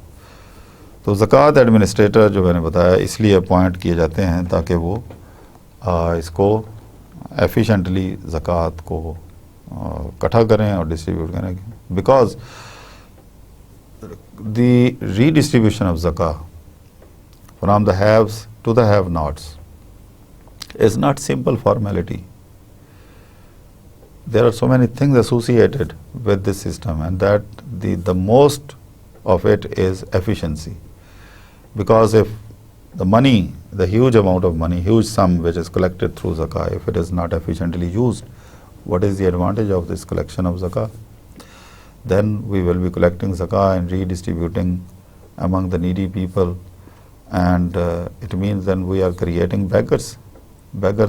Speaker 1: تو زکوٰۃ administrator جو میں نے بتایا اس لیے appoint کیے جاتے ہیں تاکہ وہ اس کو ایفیشینٹلی زکوٰۃ کو اکٹھا کریں اور ڈسٹریبیوٹ کریں, because the redistribution of zakat from the haves to the have nots is not simple formality. There are so many things associated with this system, and that the most of it is efficiency, because if the money, the huge amount of money, huge sum which is collected through zakah, if it is not efficiently used, what is the advantage of this collection of zakah? Then we will be collecting zakah and redistributing among the needy people, and it means then we are creating beggars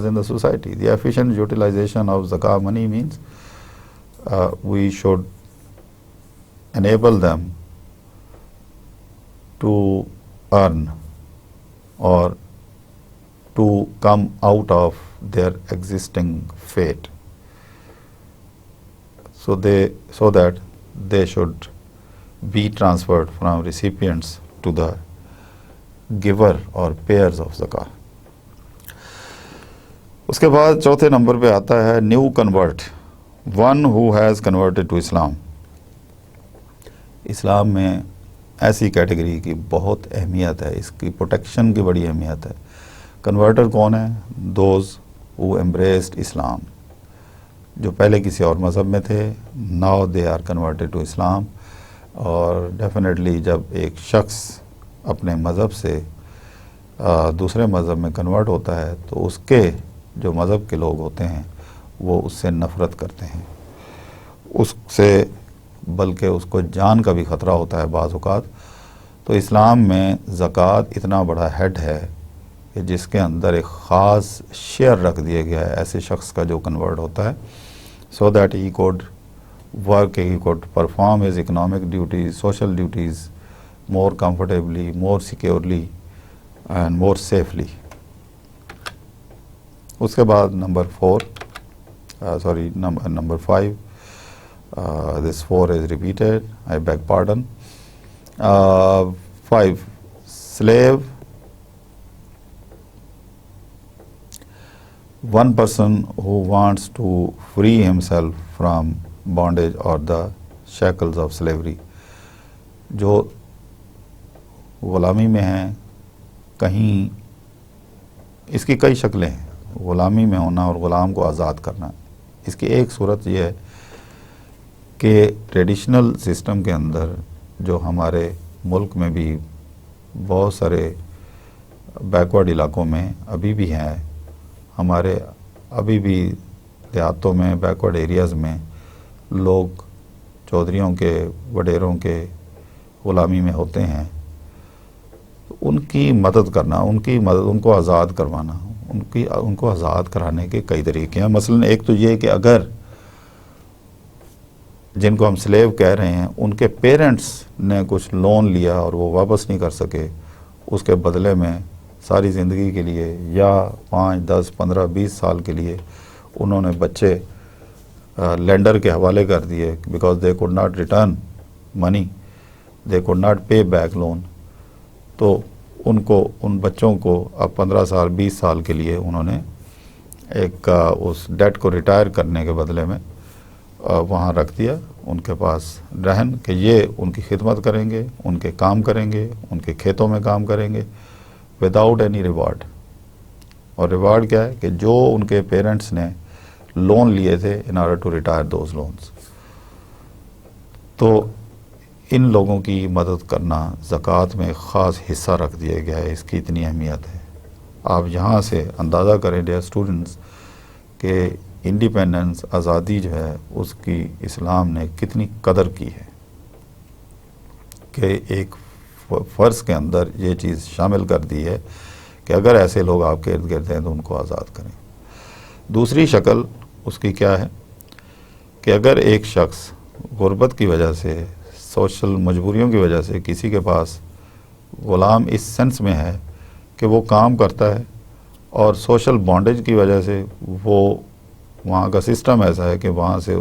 Speaker 1: in the society. The efficient utilization of zakah money means we should enable them to earn or to come out of their existing fate, so that they should be transferred from recipients to the giver or payers of zakah. اس کے بعد چوتھے نمبر پہ آتا ہے new convert, one who has converted to Islam. اسلام میں ایسی کیٹیگری کی بہت اہمیت ہے, اس کی پروٹیکشن کی بڑی اہمیت ہے. کنورٹر کون ہے؟ دوز ہو ایمبریسڈ اسلام, جو پہلے کسی اور مذہب میں تھے, now they are converted to Islam. اور ڈیفینیٹلی جب ایک شخص اپنے مذہب سے دوسرے مذہب میں کنورٹ ہوتا ہے تو اس کے جو مذہب کے لوگ ہوتے ہیں وہ اس سے نفرت کرتے ہیں, اس سے بلکہ اس کو جان کا بھی خطرہ ہوتا ہے بعض اوقات. تو اسلام میں زکوٰۃ اتنا بڑا ہیڈ ہے کہ جس کے اندر ایک خاص شیئر رکھ دیا گیا ہے ایسے شخص کا جو کنورٹ ہوتا ہے, so that he could work, he could perform his economic duties, social duties more comfortably, more securely and more safely. اس کے بعد number 5, this 4 is repeated, I beg pardon. 5, slave. One person who wants to free himself from bondage or the shackles of slavery. جو غلامی میں ہیں, کہیں اس کی کئی شکلیں ہیں, غلامی میں ہونا اور غلام کو آزاد کرنا. اس کی ایک صورت یہ ہے کہ ٹریڈیشنل سسٹم کے اندر جو ہمارے ملک میں بھی بہت سارے بیکورڈ علاقوں میں ابھی بھی ہیں, ہمارے ابھی بھی دیہاتوں میں بیکورڈ ایریاز میں لوگ چودھریوں کے وڈیروں کے غلامی میں ہوتے ہیں، ان کی مدد کرنا، ان کو آزاد کروانا، ان کو آزاد کرانے کے کئی طریقے ہیں. مثلا ایک تو یہ کہ اگر جن کو ہم سلیو کہہ رہے ہیں ان کے پیرنٹس نے کچھ لون لیا اور وہ واپس نہیں کر سکے، اس کے بدلے میں ساری زندگی کے لیے یا 5 10 15 20 سال کے لیے انہوں نے بچے لینڈر کے حوالے کر دیے، because they could not return money, they could not pay back loan. تو ان بچوں کو اب 15 سال 20 سال کے لیے انہوں نے ایک اس ڈیٹ کو ریٹائر کرنے کے بدلے میں وہاں رکھ دیا ان کے پاس رہن، کہ یہ ان کی خدمت کریں گے، ان کے کام کریں گے، ان کے کھیتوں میں کام کریں گے وداؤٹ اینی ریوارڈ. اور ریوارڈ کیا ہے کہ جو ان کے پیرنٹس نے لون لیے تھے in order to retire those loans. تو ان لوگوں کی مدد کرنا زکوٰۃ میں خاص حصہ رکھ دیا گیا ہے، اس کی اتنی اہمیت ہے. آپ یہاں سے اندازہ کریں ڈیئر اسٹوڈنٹس کہ انڈیپینڈنس، آزادی جو ہے اس کی اسلام نے کتنی قدر کی ہے، کہ ایک فرض کے اندر یہ چیز شامل کر دی ہے کہ اگر ایسے لوگ آپ کے ارد گرد ہیں تو ان کو آزاد کریں. دوسری شکل اس کی کیا ہے کہ اگر ایک شخص غربت کی وجہ سے، سوشل مجبوریوں کی وجہ سے کسی کے پاس غلام اس سینس میں ہے کہ وہ کام کرتا ہے اور سوشل بانڈیج کی وجہ سے وہ وہاں کا سسٹم ایسا ہے کہ وہاں سے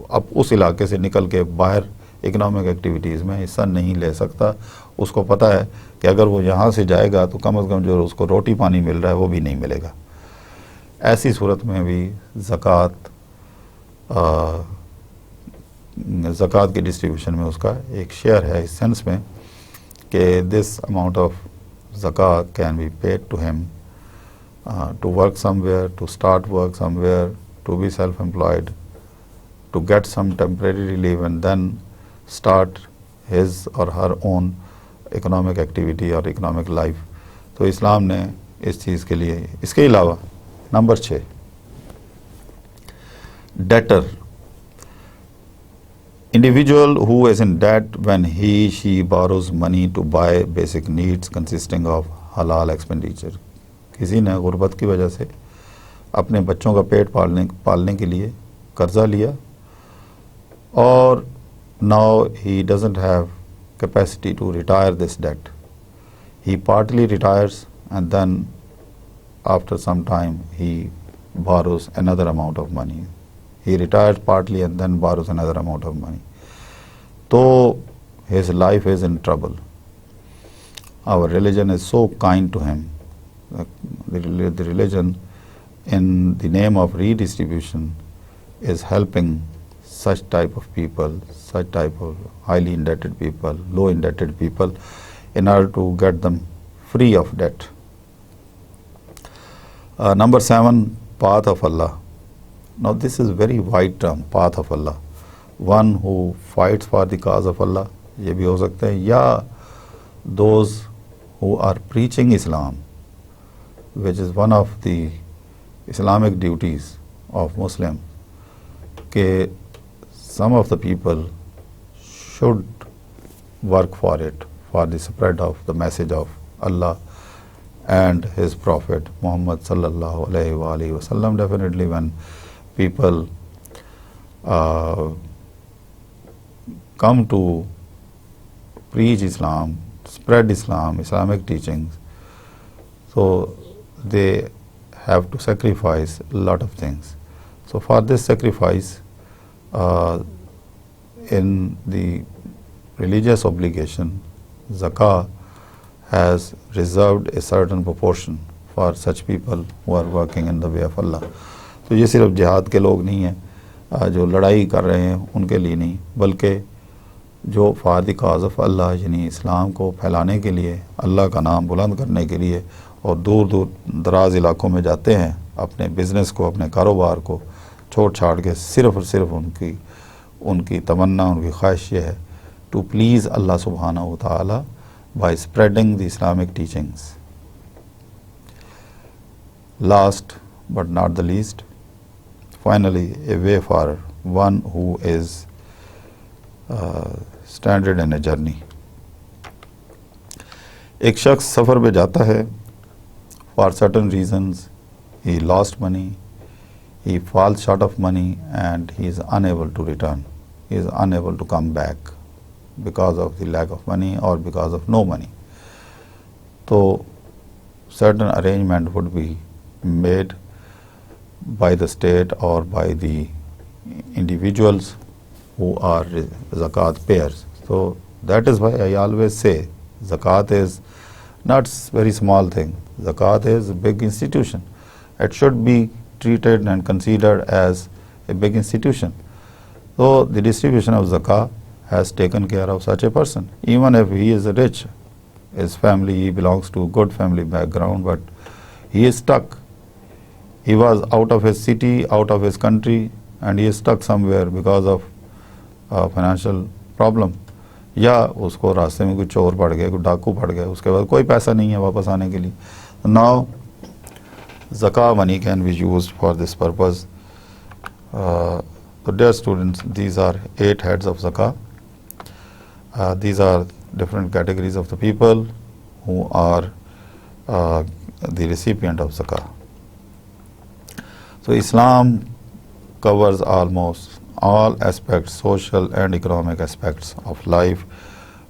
Speaker 1: اب اس علاقے سے نکل کے باہر اکنامک ایکٹیویٹیز میں حصہ نہیں لے سکتا. اس کو پتہ ہے کہ اگر وہ یہاں سے جائے گا تو کم از کم جو اس کو روٹی پانی مل رہا ہے وہ بھی نہیں ملے گا. ایسی صورت میں بھی زکوٰۃ کی ڈسٹریبیوشن میں اس کا ایک شیئر ہے، اس سینس میں کہ دس اماؤنٹ آف زکوٰۃ can be paid to him to work somewhere, to start work somewhere, to be self employed, to get some temporary relief and then start his or her own economic activity or economic life. تو اسلام نے اس چیز کے لیے. اس کے علاوہ number 6 debtor. Individual who is in debt when she borrows money to buy basic needs consisting of halal expenditure. کسی نے غربت کی وجہ سے اپنے بچوں کا پیٹ پالنے کے لیے قرضہ لیا اور now he doesn't have capacity to retire this debt. He partly retires and then after some time he borrows another amount of money. He retires partly and then borrows another amount of money. So his life is in trouble. Our religion is so kind to him. The religion, in the name of redistribution, is helping such type of people, such type of highly indebted people, low indebted people, in order to get them free of debt. Number 7, path of Allah. Now this is very wide term, path of Allah. One who fights for the cause of Allah, یہ بھی ہو سکتے ہیں، یا those who are preaching Islam, which is one of the Islamic duties of Muslim, کہ some of the people should work for it, for the spread of the message of Allah and His Prophet Muhammad sallallahu alayhi wa alihi wa sallam. Definitely when people come to preach Islam, spread Islam, Islamic teachings, so they have to sacrifice a lot of things. So for this sacrifice, in the religious obligation, zakah has reserved a certain proportion for such people who are working in the way of Allah. تو یہ صرف جہاد کے لوگ نہیں ہیں جو لڑائی کر رہے ہیں ان کے لیے نہیں، بلکہ جو فار دی کاز آف اللہ، یعنی اسلام کو پھیلانے کے لیے، اللہ کا نام بلند کرنے کے لیے، اور دور دور دراز علاقوں میں جاتے ہیں، اپنے بزنس کو، اپنے کاروبار کو چھوڑ چھاڑ کے صرف اور صرف ان کی تمنا، ان کی خواہش یہ ہے ٹو پلیز اللہ سبحانہ و تعالی by spreading the Islamic teachings. Last but not the least, finally a wayfarer, one who is standard in a journey. एक शख्स सफ़र पे जाता है, for certain reasons he lost money, he falls short of money and he is unable to return. He is unable to come back because of the lack of money or because of no money. So certain arrangement would be made by the state or by the individuals who are zakat payers. So that is why I always say zakat is not very small thing. Zakat is a big institution. It should be treated and considered as a big institution. So the distribution of zakah has taken care of such a person. Even if he is rich, his family, he belongs to good family background, but he is stuck. He was out of his city, out of his country, and he is stuck somewhere because of financial problem. या उसको रास्ते में कोई चोर पड़ गया, कोई डाकू पड़ गया, उसके बाद कोई पैसा नहीं है वापस आने के लिए. Now zakah money can be used for this purpose. So dear students, these are 8 heads of zakah. These are different categories of the people who are the recipient of zakah. So Islam covers almost all aspects, social and economic aspects of life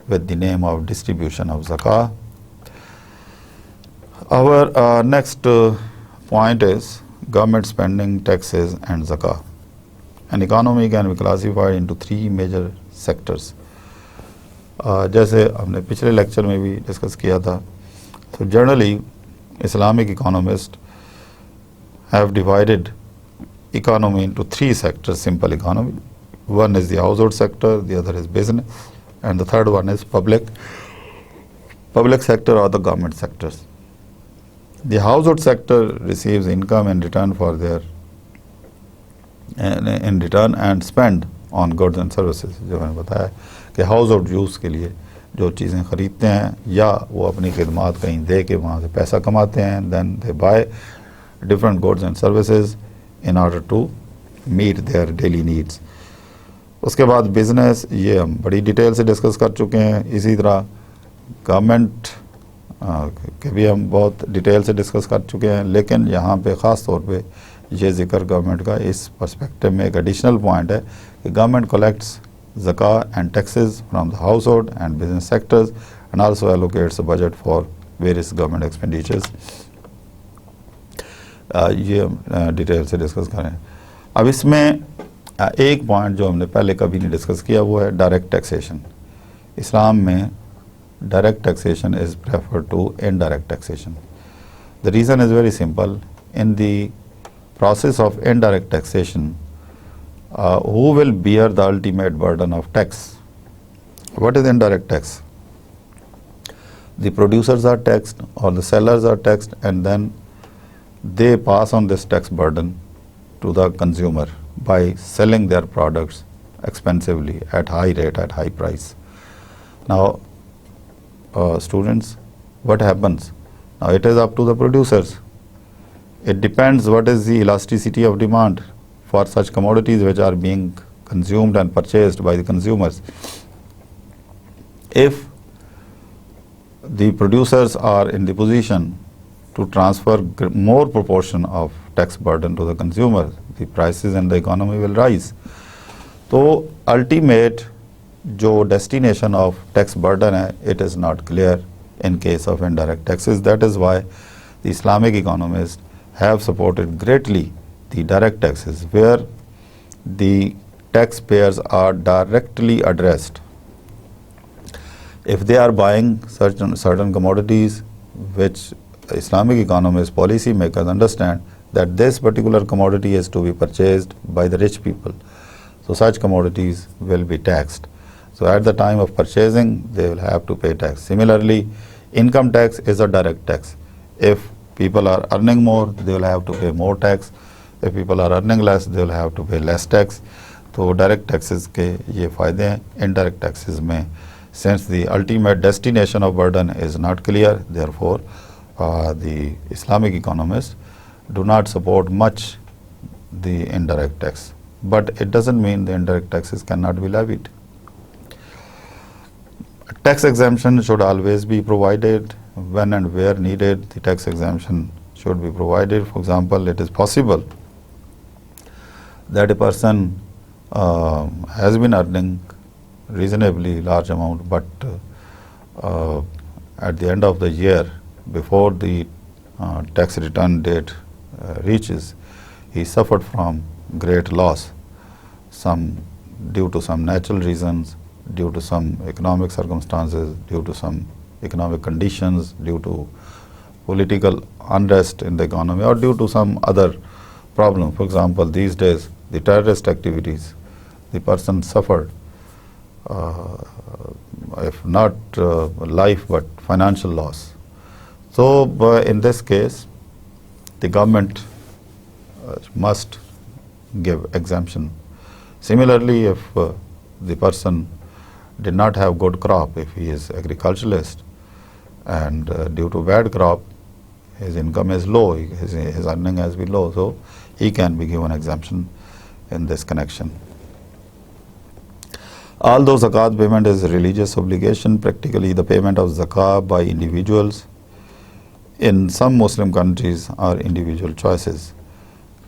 Speaker 1: with the name of distribution of zakah. Our next point is government spending, taxes and zakah. An economy can be classified into 3 major sectors. जैसे हमने पिछले lecture में भी discuss किया था, so generally Islamic economists have divided economy into 3 sectors, simple economy. One is the household sector, the other is business, and the third one is public sector or the government sectors. The household sector receives income in return for their in return and spend on goods and services. जो मैंने बताया कि house hold use के लिए जो चीज़ें ख़रीदते हैं या वो अपनी खिदमात कहीं दे के वहाँ से पैसा कमाते हैं, then they buy different goods and services in order to meet their daily needs. उसके बाद बिजनेस, ये हम बड़ी डिटेल से डिस्कस कर चुके हैं. इसी तरह गवर्नमेंट के भी हम बहुत डिटेल से डिस्कस कर चुके हैं, लेकिन यहाँ पे ख़ास तौर पे ये जिक्र गवर्नमेंट का इस पर्सपेक्टिव में एक एडिशनल पॉइंट है कि government collects zakah and taxes from the household and business sectors and also allocates a budget for various government expenditures. ये हम डिटेल से डिस्कस करें. अब इसमें एक पॉइंट जो हमने पहले कभी नहीं डिस्कस किया वो है डायरेक्ट टैक्सेशन. इस्लाम में direct taxation is prefer to indirect taxation. The reason is very simple. In the process of indirect taxation, who will bear the ultimate burden of tax? What is indirect tax? The producers are taxed or the sellers are taxed, and then they pass on this tax burden to the consumer by selling their products expensively at high rate, at high price. Now, students, what happens? Now it is up to the producers. It depends what is the elasticity of demand for such commodities which are being consumed and purchased by the consumers. If the producers are in the position to transfer more proportion of tax burden to the consumer, the prices in the economy will rise. So ultimate जो destination of tax burden है, it is not clear in case of indirect taxes. That is why the Islamic economists have supported greatly the direct taxes, where the taxpayers are directly addressed. If they are buying certain commodities which Islamic economists, policy makers understand that this particular commodity is to be purchased by the rich people, so such commodities will be taxed. So at the time of purchasing, they will have to pay tax. Similarly, income tax is a direct tax. If people are earning more, they will have to pay more tax. If people are earning less, they will have to pay less tax. So direct taxes के ये फायदे हैं. Indirect taxes में, since the ultimate destination of burden is not clear, therefore the Islamic economists do not support much the indirect tax. But it doesn't mean the indirect taxes cannot be levied. Tax exemption should always be provided when and where needed. The tax exemption should be provided. For example, it is possible that a person has been earning reasonably large amount, but at the end of the year, before the tax return date reaches, he suffered from great loss, some due to some natural reasons, due to some economic circumstances, due to some economic conditions, due to political unrest in the economy, or due to some other problem. For example, these days, the terrorist activities, the person suffered, if not life, but financial loss. So, in this case, the government must give exemption. Similarly, if the person did not have good crop, if he is agriculturalist, and due to bad crop, his income is low, his earning has been low, so he can be given exemption in this connection. Although zakat payment is a religious obligation, practically the payment of zakat by individuals in some Muslim countries are individual choices.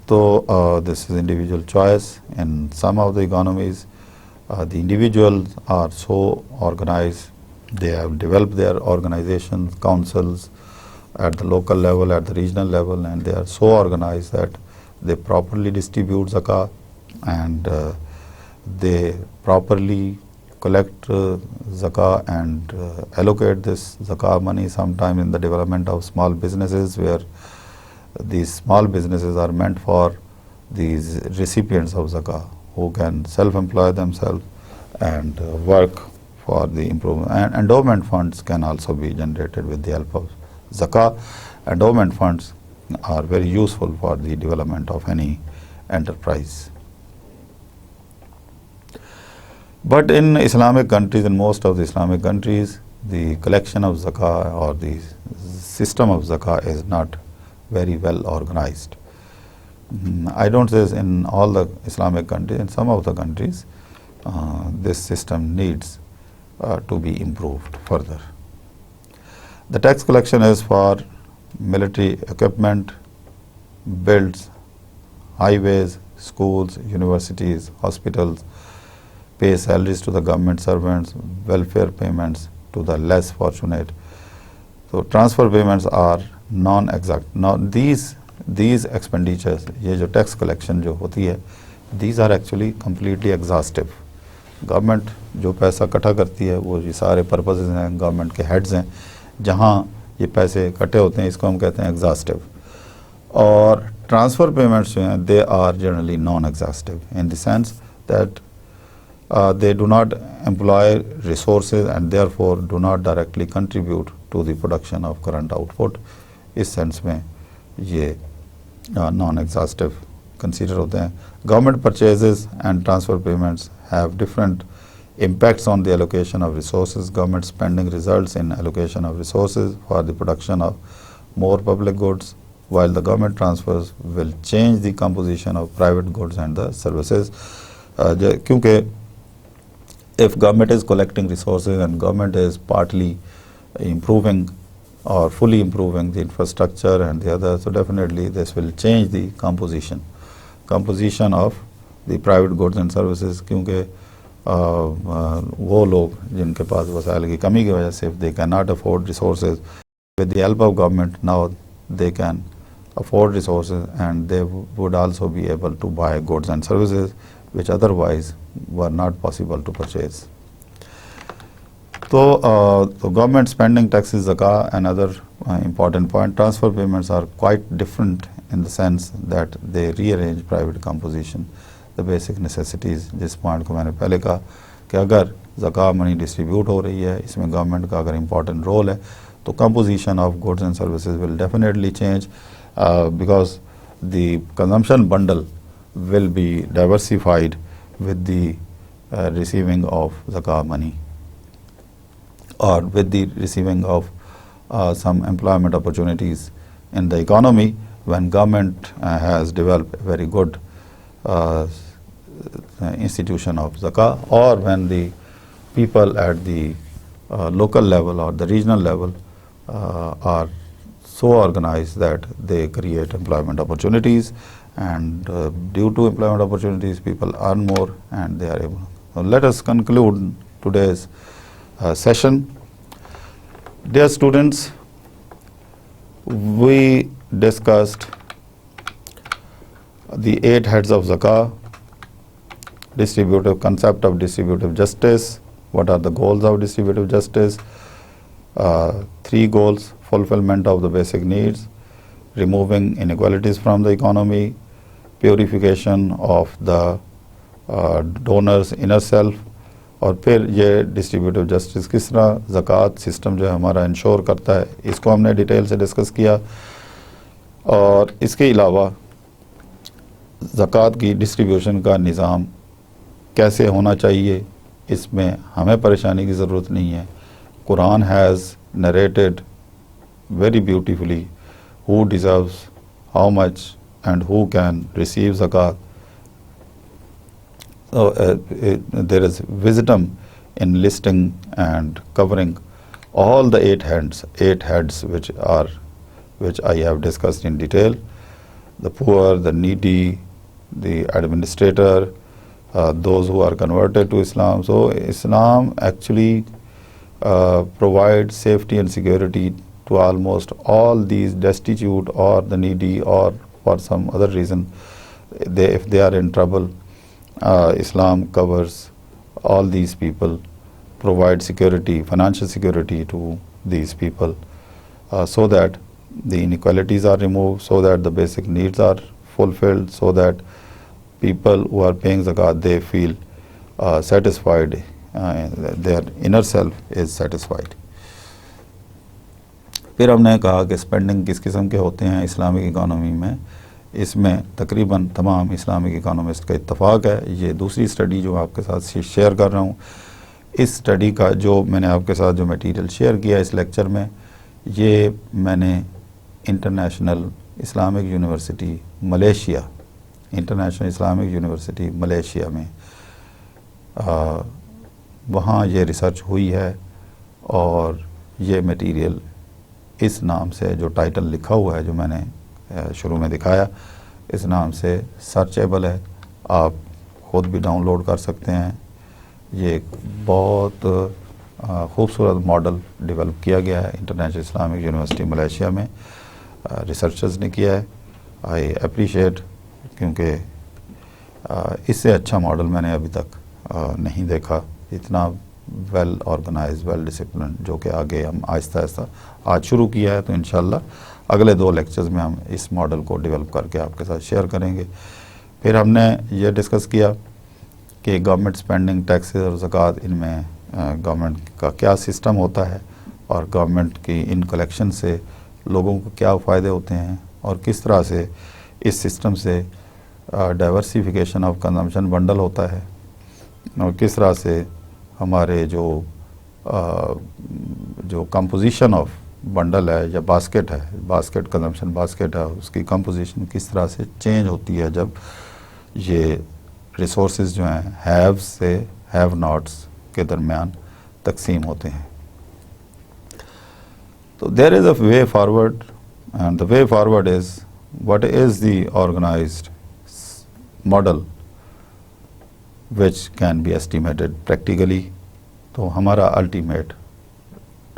Speaker 1: So this is individual choice. In some of the economies, the individuals are so organized, they have developed their organizations, councils at the local level, at the regional level, and they are so organized that they properly distribute zakah, and they properly collect zakah and allocate this zakah money sometime in the development of small businesses, where these small businesses are meant for these recipients of zakah who can self-employ themselves and work for the improvement. And endowment funds can also be generated with the help of zakah. Endowment funds are very useful for the development of any enterprise. But in Islamic countries, in most of the Islamic countries, the collection of zakah or the system of zakah is not very well organized. I don't say in all the Islamic countries, in some of the countries, this system needs to be improved further. The tax collection is for military equipment, builds, highways, schools, universities, hospitals, pay salaries to the government servants, welfare payments to the less fortunate. So transfer payments are non-exact. Now these expenditures, ये जो tax collection जो होती है, these are actually completely exhaustive. Government जो पैसा इकट्ठा करती है, वो ये सारे purposes हैं, government के heads हैं, जहाँ ये पैसे इकट्ठे होते हैं, इसको हम कहते हैं exhaustive. और transfer payments जो हैं, they are generally non-exhaustive in the sense that they do not employ resources and therefore do not directly contribute to the production of current output. इस सेंस में ये non-exhaustive consider होते हैं. Government purchases and transfer payments have different impacts on the allocation of resources. Government spending results in allocation of resources for the production of more public goods, while the government transfers will change the composition of private goods and the services. क्योंकि if government is collecting resources and government is partly improving or fully improving the infrastructure and the other, so definitely this will change the composition of the private goods and services. क्योंकि वो लोग जिनके पास वसाइल की कमी की वजह से if they cannot afford resources, with the help of government now they can afford resources and they would also be able to buy goods and services which otherwise were not possible to purchase. So, government spending, taxes, zakah, another important point. Transfer payments are quite different in the sense that they rearrange private composition, the basic necessities. जिस point को मैंने पहले कहा कि अगर zakah money distribute हो रही है, इसमें government का अगर important role है, तो composition of goods and services will definitely change because the consumption bundle will be diversified with the receiving of zakah money or with the receiving of some employment opportunities in the economy when government has developed a very good institution of zakah, or when the people at the local level or the regional level are so organized that they create employment opportunities, and due to employment opportunities people earn more and they are able. So let us conclude today's session. Dear students, we discussed the 8 heads of zakah, distributive concept of distributive justice, what are the goals of distributive justice, 3 goals: fulfillment of the basic needs, removing inequalities from the economy, purification of the donor's inner self, اور پھر یہ distributive justice کس طرح زکوٰۃ system جو ہے ہمارا ensure کرتا ہے، اس کو ہم نے ڈیٹیل سے ڈسکس کیا. اور اس کے علاوہ زکوٰۃ کی ڈسٹریبیوشن کا نظام کیسے ہونا چاہیے، اس میں ہمیں پریشانی کی ضرورت نہیں ہے. قرآن has narrated very beautifully who deserves how much and who can receive zakat. So there is wisdom in listing and covering all the 8 heads which I have discussed in detail: the poor, the needy, the administrator, those who are converted to Islam. So Islam actually provides safety and security to almost all these destitute or the needy, or for some other reason if they are in trouble. Islam covers all these people, provide security, financial security to these people, so that the inequalities are removed, so that the basic needs are fulfilled, so that people who are paying zakat, they feel satisfied, their inner self is satisfied. پھر ہم نے کہا کہ spending کس قسم کے ہوتے ہیں اسلامک اکانومی میں. اس میں تقریباً تمام اسلامک اکانومسٹ کا اتفاق ہے. یہ دوسری اسٹڈی جو آپ کے ساتھ شیئر کر رہا ہوں، اس اسٹڈی کا جو میں نے آپ کے ساتھ جو میٹیریل شیئر کیا اس لیکچر میں، یہ میں نے International Islamic University Malaysia, International Islamic University Malaysia میں وہاں یہ ریسرچ ہوئی ہے، اور یہ میٹیریل اس نام سے جو ٹائٹل لکھا ہوا ہے جو میں نے شروع میں دکھایا، اس نام سے سرچیبل ہے، آپ خود بھی ڈاؤن لوڈ کر سکتے ہیں. یہ ایک بہت خوبصورت ماڈل ڈیولپ کیا گیا ہے انٹرنیشنل اسلامک یونیورسٹی ملیشیا میں، ریسرچرز نے کیا ہے. آئی اپریشیٹ، کیونکہ اس سے اچھا ماڈل میں نے ابھی تک نہیں دیکھا، اتنا ویل آرگنائز، ویل ڈسپلن، جو کہ آگے ہم آہستہ آہستہ آج شروع کیا ہے. تو انشاءاللہ اگلے 2 لیکچرز میں ہم اس ماڈل کو ڈیولپ کر کے آپ کے ساتھ شیئر کریں گے. پھر ہم نے یہ ڈسکس کیا کہ گورنمنٹ اسپینڈنگ، ٹیکسز اور زکوٰۃ، ان میں گورنمنٹ کا کیا سسٹم ہوتا ہے، اور گورنمنٹ کی ان کلیکشن سے لوگوں کو کیا فائدے ہوتے ہیں، اور کس طرح سے اس سسٹم سے ڈائیورسیفیکیشن آف کنزمپشن بنڈل ہوتا ہے، اور کس طرح سے ہمارے جو کمپوزیشن آف بنڈل ہے یا باسکٹ ہے، باسکٹ کنزمپشن باسکٹ ہے، اس کی کمپوزیشن کس طرح سے چینج ہوتی ہے جب یہ ریسورسز جو ہیں ہیوز سے ہیو ناٹس کے درمیان تقسیم ہوتے ہیں. تو there is a way forward, and the way forward is what is the organized model which can be estimated practically. تو ہمارا الٹیمیٹ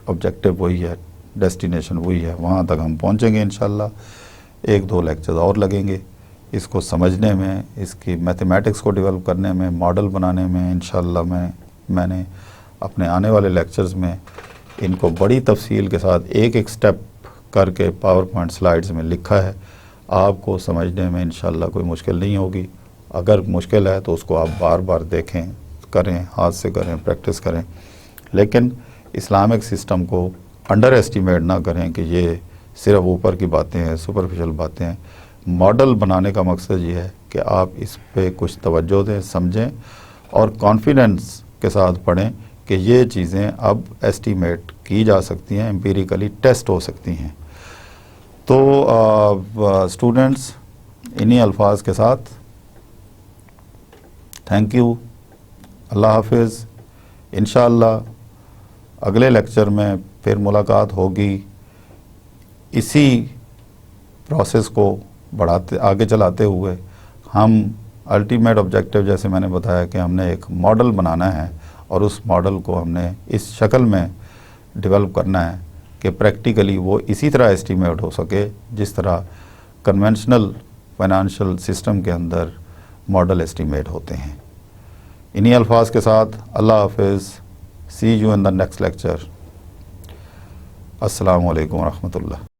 Speaker 1: آبجیکٹو وہی ہے، ڈیسٹینیشن وہی ہے، وہاں تک ہم پہنچیں گے انشاءاللہ. 1-2 لیکچرز اور لگیں گے اس کو سمجھنے میں، اس کی میتھمیٹکس کو ڈیولپ کرنے میں، ماڈل بنانے میں. انشاءاللہ میں نے اپنے آنے والے لیکچرز میں ان کو بڑی تفصیل کے ساتھ ایک سٹیپ کر کے پاور پوائنٹ سلائیڈز میں لکھا ہے. آپ کو سمجھنے میں انشاءاللہ کوئی مشکل نہیں ہوگی. اگر مشکل ہے تو اس کو آپ بار بار دیکھیں، کریں، ہاتھ سے کریں، پریکٹس کریں، لیکن اسلامک سسٹم کو انڈر ایسٹیمیٹ نہ کریں کہ یہ صرف اوپر کی باتیں ہیں، سپرفیشل باتیں ہیں. ماڈل بنانے کا مقصد یہ ہے کہ آپ اس پہ کچھ توجہ دیں، سمجھیں، اور کانفیڈنس کے ساتھ پڑھیں کہ یہ چیزیں اب ایسٹیمیٹ کی جا سکتی ہیں، امپیریکلی ٹیسٹ ہو سکتی ہیں. تو اسٹوڈنٹس، انہی الفاظ کے ساتھ تھینک یو، اللہ حافظ. انشاءاللہ اگلے لیکچر میں پھر ملاقات ہوگی، اسی پروسیس کو آگے چلاتے ہوئے ہم الٹیمیٹ آبجیکٹیو جیسے میں نے بتایا کہ ہم نے ایک ماڈل بنانا ہے اور اس ماڈل کو ہم نے اس شکل میں ڈیولپ کرنا ہے کہ پریکٹیکلی وہ اسی طرح ایسٹیمیٹ ہو سکے جس طرح کنونشنل فائنانشیل سسٹم کے اندر ماڈل ایسٹیمیٹ ہوتے ہیں۔ انہی الفاظ کے ساتھ اللہ حافظ، see you in the next lecture. السلام علیکم ورحمۃ اللہ۔